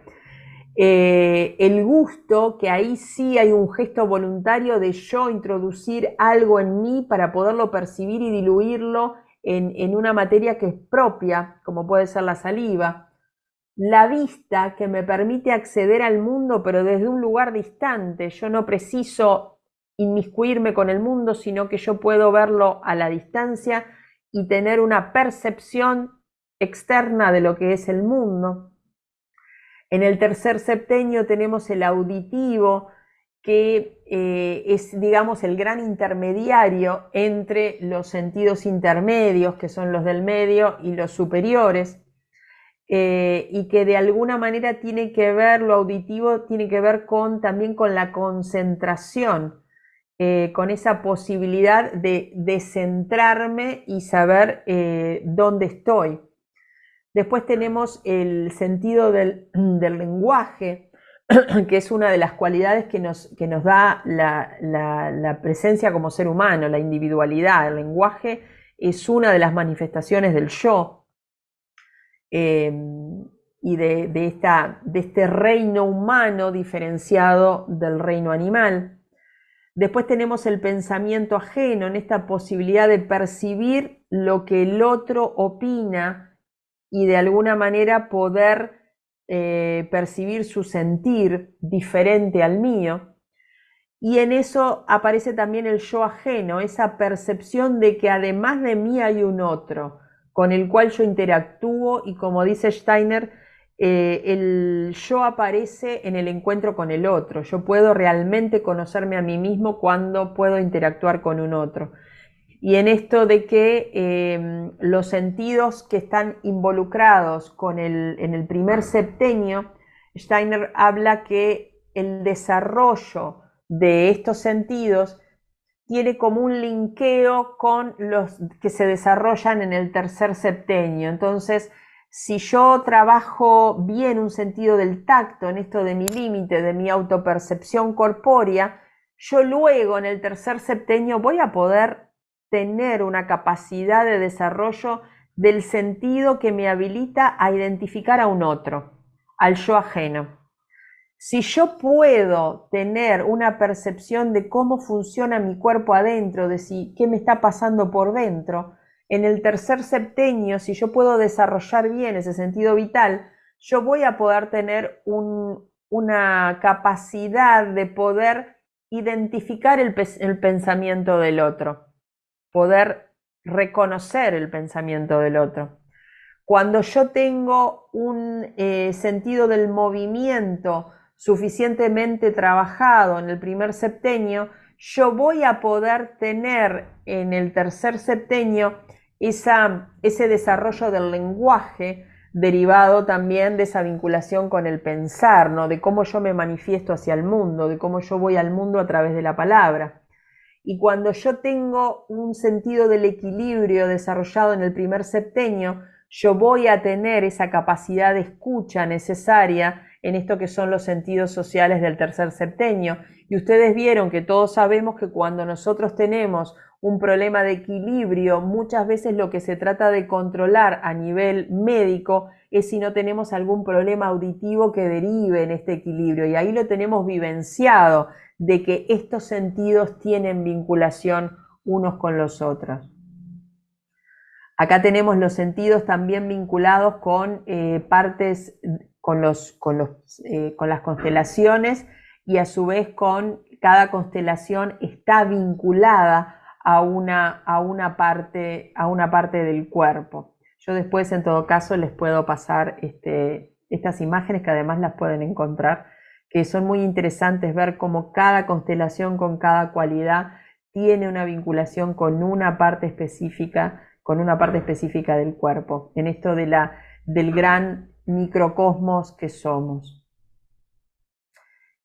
El gusto, que ahí sí hay un gesto voluntario de yo introducir algo en mí para poderlo percibir y diluirlo en una materia que es propia, como puede ser la saliva. La vista, que me permite acceder al mundo pero desde un lugar distante. Yo no preciso inmiscuirme con el mundo, sino que yo puedo verlo a la distancia y tener una percepción externa de lo que es el mundo. En el tercer septenio tenemos el auditivo, que es, digamos, el gran intermediario entre los sentidos intermedios, que son los del medio, y los superiores, y que de alguna manera tiene que ver, lo auditivo tiene que ver también con la concentración, con esa posibilidad de centrarme y saber dónde estoy. Después tenemos el sentido del lenguaje, que es una de las cualidades que nos da la presencia como ser humano, la individualidad. El lenguaje es una de las manifestaciones del yo y de este reino humano diferenciado del reino animal. Después tenemos el pensamiento ajeno, en esta posibilidad de percibir lo que el otro opina y de alguna manera poder percibir su sentir diferente al mío. Y en eso aparece también el yo ajeno, esa percepción de que además de mí hay un otro. con el cual yo interactúo y, como dice Steiner, el yo aparece en el encuentro con el otro. Yo puedo realmente conocerme a mí mismo cuando puedo interactuar con un otro. Y en esto de que los sentidos que están involucrados en el primer septenio, Steiner habla que el desarrollo de estos sentidos tiene como un linkeo con los que se desarrollan en el tercer septenio. Entonces, si yo trabajo bien un sentido del tacto, en esto de mi límite, de mi autopercepción corpórea, yo luego en el tercer septenio voy a poder tener una capacidad de desarrollo del sentido que me habilita a identificar a un otro, al yo ajeno. Si yo puedo tener una percepción de cómo funciona mi cuerpo adentro, de qué me está pasando por dentro, en el tercer septenio, si yo puedo desarrollar bien ese sentido vital, yo voy a poder tener una capacidad de poder identificar el pensamiento del otro, poder reconocer el pensamiento del otro. Cuando yo tengo un sentido del movimiento suficientemente trabajado en el primer septenio, yo voy a poder tener en el tercer septenio ese desarrollo del lenguaje derivado también de esa vinculación con el pensar, ¿no? De cómo yo me manifiesto hacia el mundo, de cómo yo voy al mundo a través de la palabra. Y cuando yo tengo un sentido del equilibrio desarrollado en el primer septenio, yo voy a tener esa capacidad de escucha necesaria en esto que son los sentidos sociales del tercer septenio. Y ustedes vieron que todos sabemos que cuando nosotros tenemos un problema de equilibrio, muchas veces lo que se trata de controlar a nivel médico es si no tenemos algún problema auditivo que derive en este equilibrio. Y ahí lo tenemos vivenciado, de que estos sentidos tienen vinculación unos con los otros. Acá tenemos los sentidos también vinculados con partes, con las constelaciones, y a su vez cada constelación está vinculada a una parte del cuerpo. Yo después, en todo caso, les puedo pasar estas imágenes, que además las pueden encontrar, que son muy interesantes, ver cómo cada constelación con cada cualidad tiene una vinculación con una parte específica del cuerpo, en esto del gran microcosmos que somos.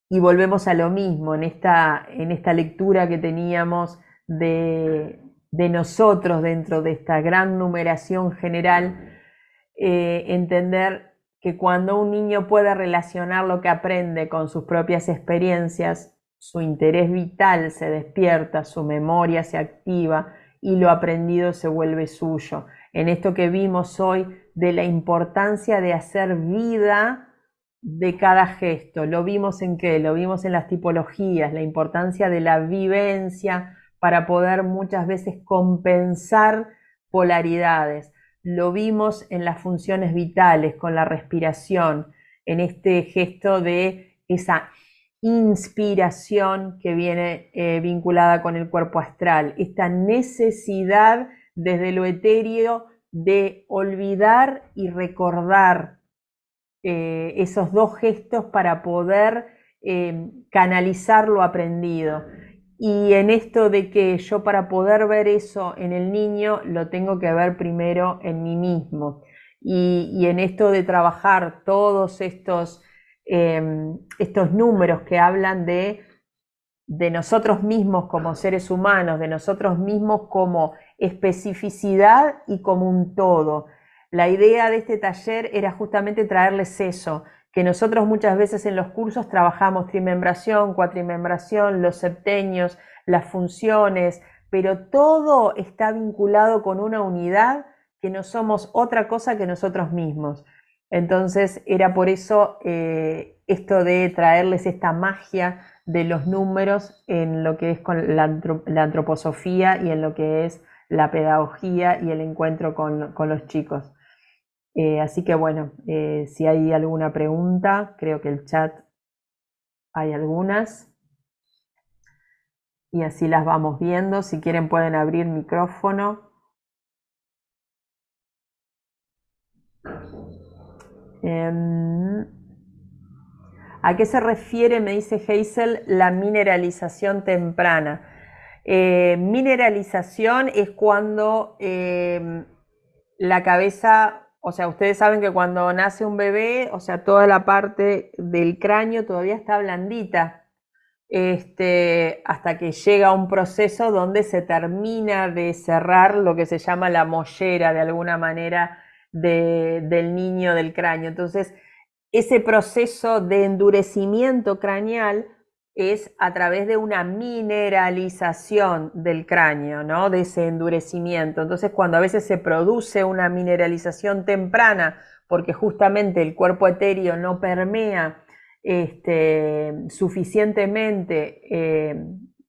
Y volvemos a lo mismo, en esta lectura que teníamos de nosotros dentro de esta gran numeración general, entender que cuando un niño puede relacionar lo que aprende con sus propias experiencias, su interés vital se despierta, su memoria se activa y lo aprendido se vuelve suyo. En esto que vimos hoy de la importancia de hacer vida de cada gesto, ¿lo vimos en qué? Lo vimos en las tipologías, la importancia de la vivencia para poder muchas veces compensar polaridades. Lo vimos en las funciones vitales, con la respiración, en este gesto de esa inspiración que viene vinculada con el cuerpo astral, esta necesidad desde lo etéreo de olvidar y recordar esos dos gestos para poder canalizar lo aprendido. Y en esto de que yo, para poder ver eso en el niño, lo tengo que ver primero en mí mismo. Y en esto de trabajar todos estos números que hablan de nosotros mismos como seres humanos, de nosotros mismos como especificidad y como un todo. La idea de este taller era justamente traerles eso, que nosotros muchas veces en los cursos trabajamos trimembración, cuatrimembración, los septenios, las funciones, pero todo está vinculado con una unidad, que no somos otra cosa que nosotros mismos. Entonces era por eso esto de traerles esta magia de los números en lo que es con la antroposofía y en lo que es la pedagogía y el encuentro con los chicos. Así que bueno, si hay alguna pregunta, creo que el chat hay algunas, y así las vamos viendo. Si quieren pueden abrir micrófono. Em, ¿A qué se refiere, me dice Hazel, la mineralización temprana? Mineralización es cuando la cabeza, o sea, ustedes saben que cuando nace un bebé, o sea, toda la parte del cráneo todavía está blandita, hasta que llega un proceso donde se termina de cerrar lo que se llama la mollera, de alguna manera, del niño del cráneo. Entonces, ese proceso de endurecimiento craneal es a través de una mineralización del cráneo, ¿no? De ese endurecimiento. Entonces, cuando a veces se produce una mineralización temprana, porque justamente el cuerpo etéreo no permea suficientemente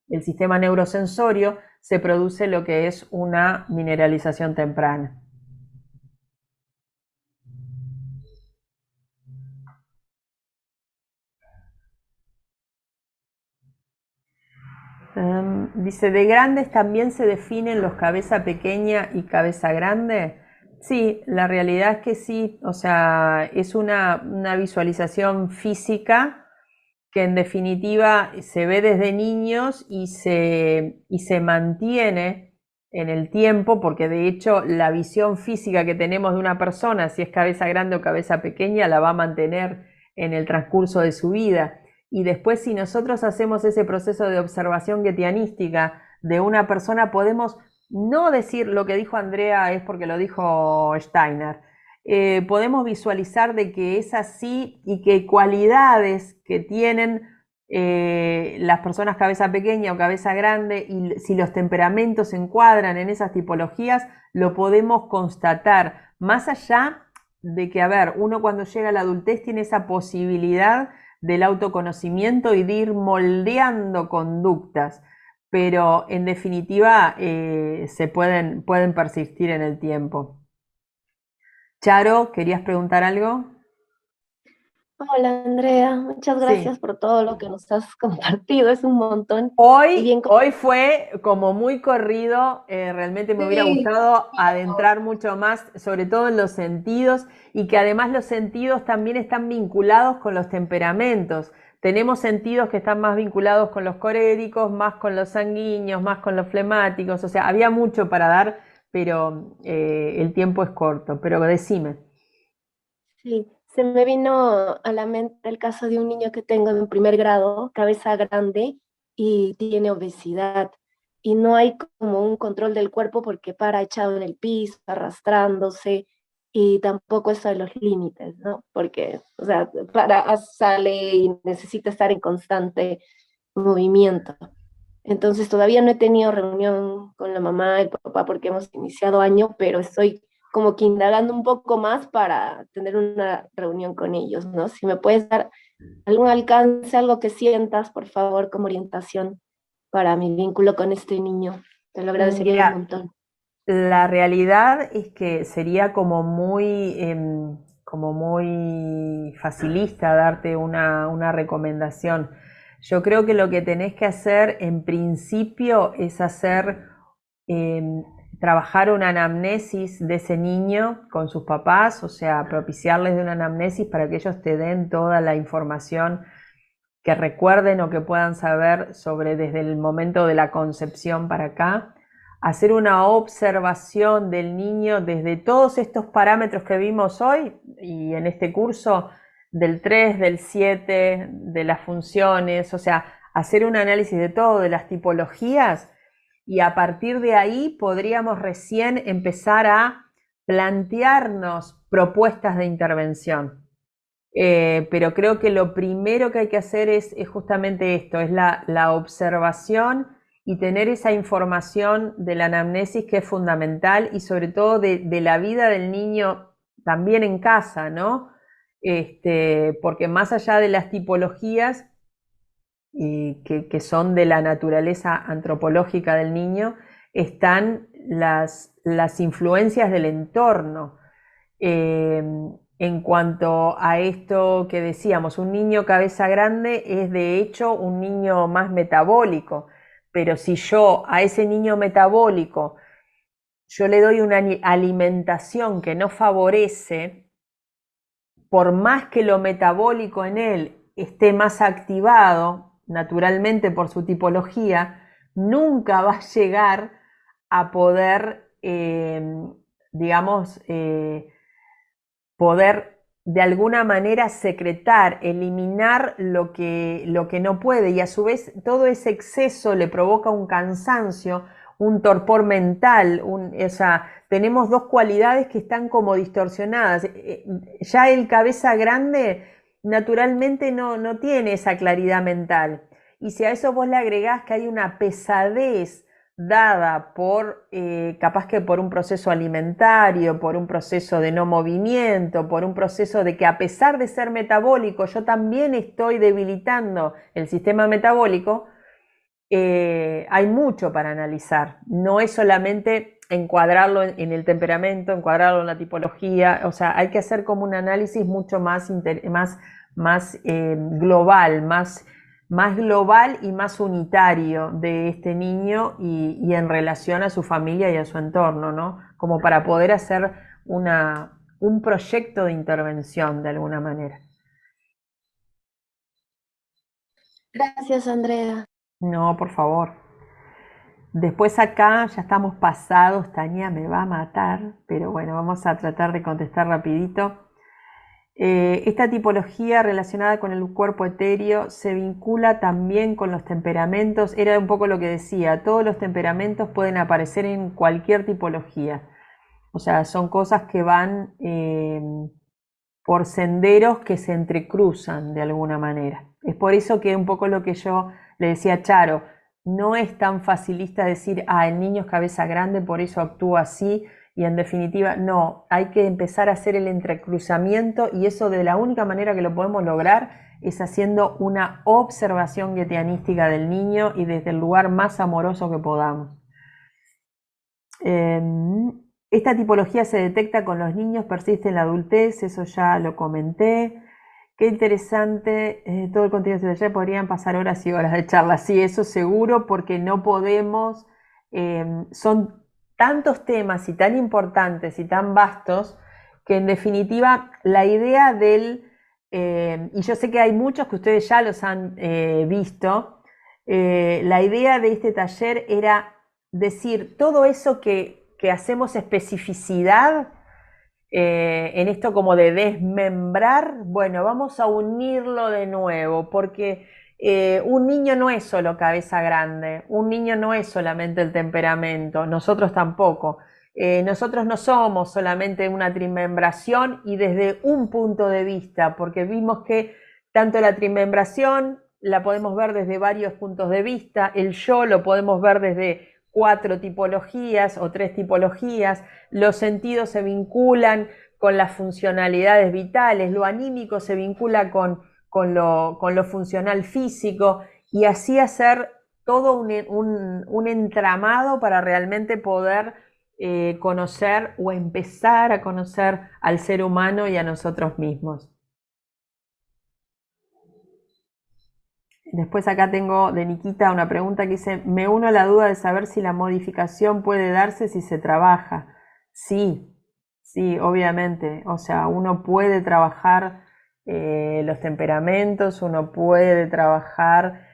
el sistema neurosensorio, se produce lo que es una mineralización temprana. Dice, ¿de grandes también se definen los cabeza pequeña y cabeza grande? Sí, la realidad es que sí, o sea, es una visualización física que en definitiva se ve desde niños y se mantiene en el tiempo, porque de hecho la visión física que tenemos de una persona, si es cabeza grande o cabeza pequeña, la va a mantener en el transcurso de su vida. Y después, si nosotros hacemos ese proceso de observación guetianística de una persona, podemos no decir lo que dijo Andrea es porque lo dijo Steiner. Podemos visualizar de que es así y que cualidades que tienen las personas cabeza pequeña o cabeza grande, y si los temperamentos se encuadran en esas tipologías, lo podemos constatar. Más allá de que, a ver, uno cuando llega a la adultez tiene esa posibilidad del autoconocimiento y de ir moldeando conductas, pero en definitiva pueden persistir en el tiempo. Charo, ¿querías preguntar algo? Hola Andrea, muchas Sí. gracias por todo lo que nos has compartido, es un montón. Y Hoy, bien, hoy fue como muy corrido, realmente me hubiera sí, gustado adentrar mucho más, sobre todo en los sentidos, y que además los sentidos también están vinculados con los temperamentos. Tenemos sentidos que están más vinculados con los coléricos, más con los sanguíneos, más con los flemáticos, o sea, había mucho para dar, pero el tiempo es corto. Pero decime. sí, se me vino a la mente el caso de un niño que tengo en primer grado, cabeza grande y tiene obesidad. Y no hay como un control del cuerpo porque para echado en el piso, arrastrándose, y tampoco eso de los límites, ¿no? Porque, o sea, sale y necesita estar en constante movimiento. Entonces todavía no he tenido reunión con la mamá y el papá porque hemos iniciado año, pero estoy como que indagando un poco más para tener una reunión con ellos, ¿no? Si me puedes dar algún alcance, algo que sientas, por favor, como orientación para mi vínculo con este niño, te lo agradecería un Mira, montón. la realidad es que sería como muy facilista darte una recomendación. Yo creo que lo que tenés que hacer en principio es em, trabajar una anamnesis de ese niño con sus papás, o sea, propiciarles de una anamnesis para que ellos te den toda la información que recuerden o que puedan saber sobre desde el momento de la concepción para acá, hacer una observación del niño desde todos estos parámetros que vimos hoy y en este curso, del 3, del 7, de las funciones, o sea, hacer un análisis de todo, de las tipologías, y a partir de ahí podríamos recién empezar a plantearnos propuestas de intervención. Pero creo que lo primero que hay que hacer es justamente esto, es la observación y tener esa información de la anamnesis, que es fundamental, y sobre todo de la vida del niño también en casa, ¿no? Porque más allá de las tipologías que son de la naturaleza antropológica del niño, están las influencias del entorno. Eh, en cuanto a esto que decíamos, un niño cabeza grande es de hecho un niño más metabólico, pero si yo a ese niño metabólico yo le doy una alimentación que no favorece, por más que lo metabólico en él esté más activado, naturalmente por su tipología, nunca va a llegar a poder, digamos, poder de alguna manera secretar, eliminar lo que no puede, y a su vez todo ese exceso le provoca un cansancio, un torpor mental, o sea, tenemos dos cualidades que están como distorsionadas. Ya el cabeza grande naturalmente no tiene esa claridad mental. Y si a eso vos le agregás que hay una pesadez dada por, capaz que por un proceso alimentario, por un proceso de no movimiento, por un proceso de que a pesar de ser metabólico, yo también estoy debilitando el sistema metabólico, hay mucho para analizar. No es solamente encuadrarlo en el temperamento, encuadrarlo en la tipología, o sea, hay que hacer como un análisis mucho más global, más global y más unitario de este niño y en relación a su familia y a su entorno, ¿no? Como para poder hacer un proyecto de intervención de alguna manera. Gracias, Andrea. No, por favor. Después acá ya estamos pasados, Tania me va a matar, pero bueno, vamos a tratar de contestar rapidito. Esta tipología relacionada con el cuerpo etéreo se vincula también con los temperamentos. Era un poco lo que decía, todos los temperamentos pueden aparecer en cualquier tipología. O sea, son cosas que van por senderos que se entrecruzan de alguna manera. Es por eso que un poco lo que yo le decía a Charo, no es tan facilista decir, el niño es cabeza grande, por eso actúa así, y en definitiva, no, hay que empezar a hacer el entrecruzamiento, y eso de la única manera que lo podemos lograr es haciendo una observación guetianística del niño y desde el lugar más amoroso que podamos. Esta tipología se detecta con los niños, persiste en la adultez, eso ya lo comenté. Qué interesante, todo el contenido de este taller, podrían pasar horas y horas de charla, sí, eso seguro, porque no podemos, son tantos temas y tan importantes y tan vastos, que en definitiva la idea y yo sé que hay muchos que ustedes ya los han visto, la idea de este taller era decir todo eso que hacemos especificidad, en esto como de desmembrar, bueno, vamos a unirlo de nuevo, porque un niño no es solo cabeza grande, un niño no es solamente el temperamento, nosotros tampoco. Nosotros no somos solamente una trimembración y desde un punto de vista, porque vimos que tanto la trimembración la podemos ver desde varios puntos de vista, el yo lo podemos ver desde 4 tipologías o 3 tipologías, los sentidos se vinculan con las funcionalidades vitales, lo anímico se vincula con lo funcional físico, y así hacer todo un entramado para realmente poder conocer o empezar a conocer al ser humano y a nosotros mismos. Después acá tengo de Nikita una pregunta que dice, me uno a la duda de saber si la modificación puede darse si se trabaja. Sí, sí, obviamente. O sea, uno puede trabajar los temperamentos, uno puede trabajar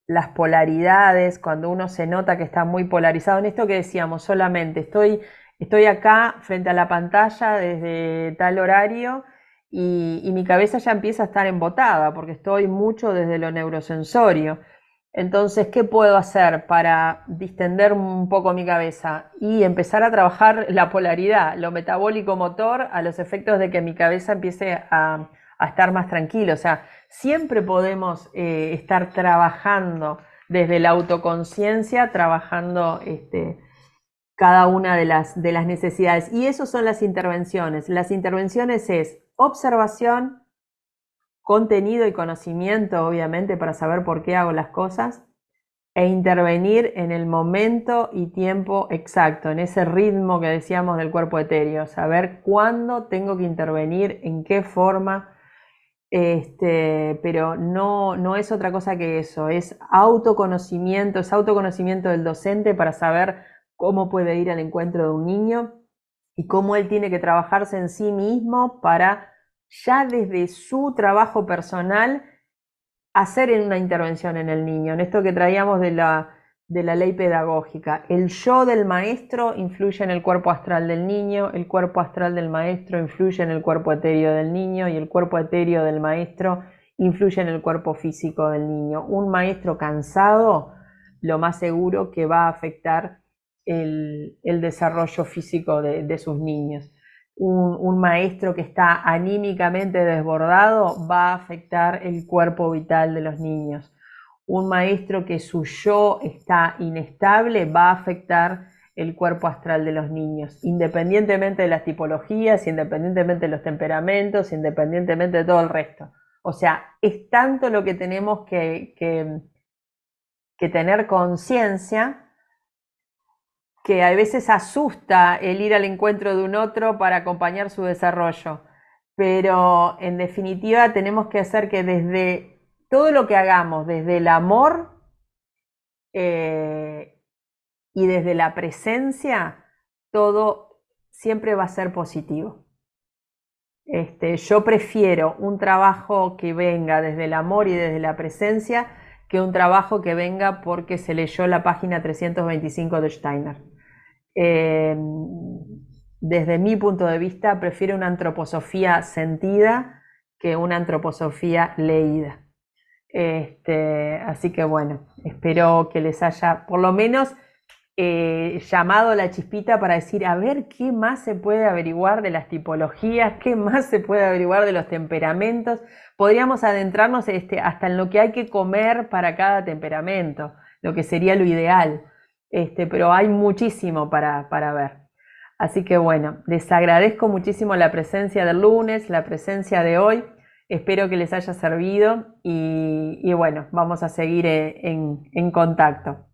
las polaridades, cuando uno se nota que está muy polarizado. En esto que decíamos, solamente estoy acá frente a la pantalla desde tal horario, y mi cabeza ya empieza a estar embotada porque estoy mucho desde lo neurosensorio. Entonces, ¿qué puedo hacer para distender un poco mi cabeza? Y empezar a trabajar la polaridad, lo metabólico motor, a los efectos de que mi cabeza empiece a estar más tranquila. O sea, siempre podemos estar trabajando desde la autoconciencia, trabajando cada una de las necesidades. Y eso son las intervenciones. Las intervenciones es observación, contenido y conocimiento, obviamente, para saber por qué hago las cosas, e intervenir en el momento y tiempo exacto, en ese ritmo que decíamos del cuerpo etéreo, saber cuándo tengo que intervenir, en qué forma, pero no es otra cosa que eso, es autoconocimiento del docente para saber cómo puede ir al encuentro de un niño y cómo él tiene que trabajarse en sí mismo para ya desde su trabajo personal hacer una intervención en el niño, en esto que traíamos de la ley pedagógica. El yo del maestro influye en el cuerpo astral del niño, el cuerpo astral del maestro influye en el cuerpo etéreo del niño y el cuerpo etéreo del maestro influye en el cuerpo físico del niño. Un maestro cansado, lo más seguro que va a afectar el desarrollo físico de sus niños. Un maestro que está anímicamente desbordado va a afectar el cuerpo vital de los niños. Un maestro que su yo está inestable va a afectar el cuerpo astral de los niños, independientemente de las tipologías, independientemente de los temperamentos, independientemente de todo el resto. O sea, es tanto lo que tenemos que tener conciencia que a veces asusta el ir al encuentro de un otro para acompañar su desarrollo. Pero en definitiva tenemos que hacer que desde todo lo que hagamos, desde el amor y desde la presencia, todo siempre va a ser positivo. Yo prefiero un trabajo que venga desde el amor y desde la presencia que un trabajo que venga porque se leyó la página 325 de Steiner. Desde mi punto de vista, prefiero una antroposofía sentida que una antroposofía leída. Así que bueno, espero que les haya por lo menos llamado la chispita para decir, a ver qué más se puede averiguar de las tipologías, qué más se puede averiguar de los temperamentos. Podríamos adentrarnos hasta en lo que hay que comer para cada temperamento, lo que sería lo ideal. Pero hay muchísimo para ver. Así que bueno, les agradezco muchísimo la presencia del lunes, la presencia de hoy. Espero que les haya servido y bueno, vamos a seguir en contacto.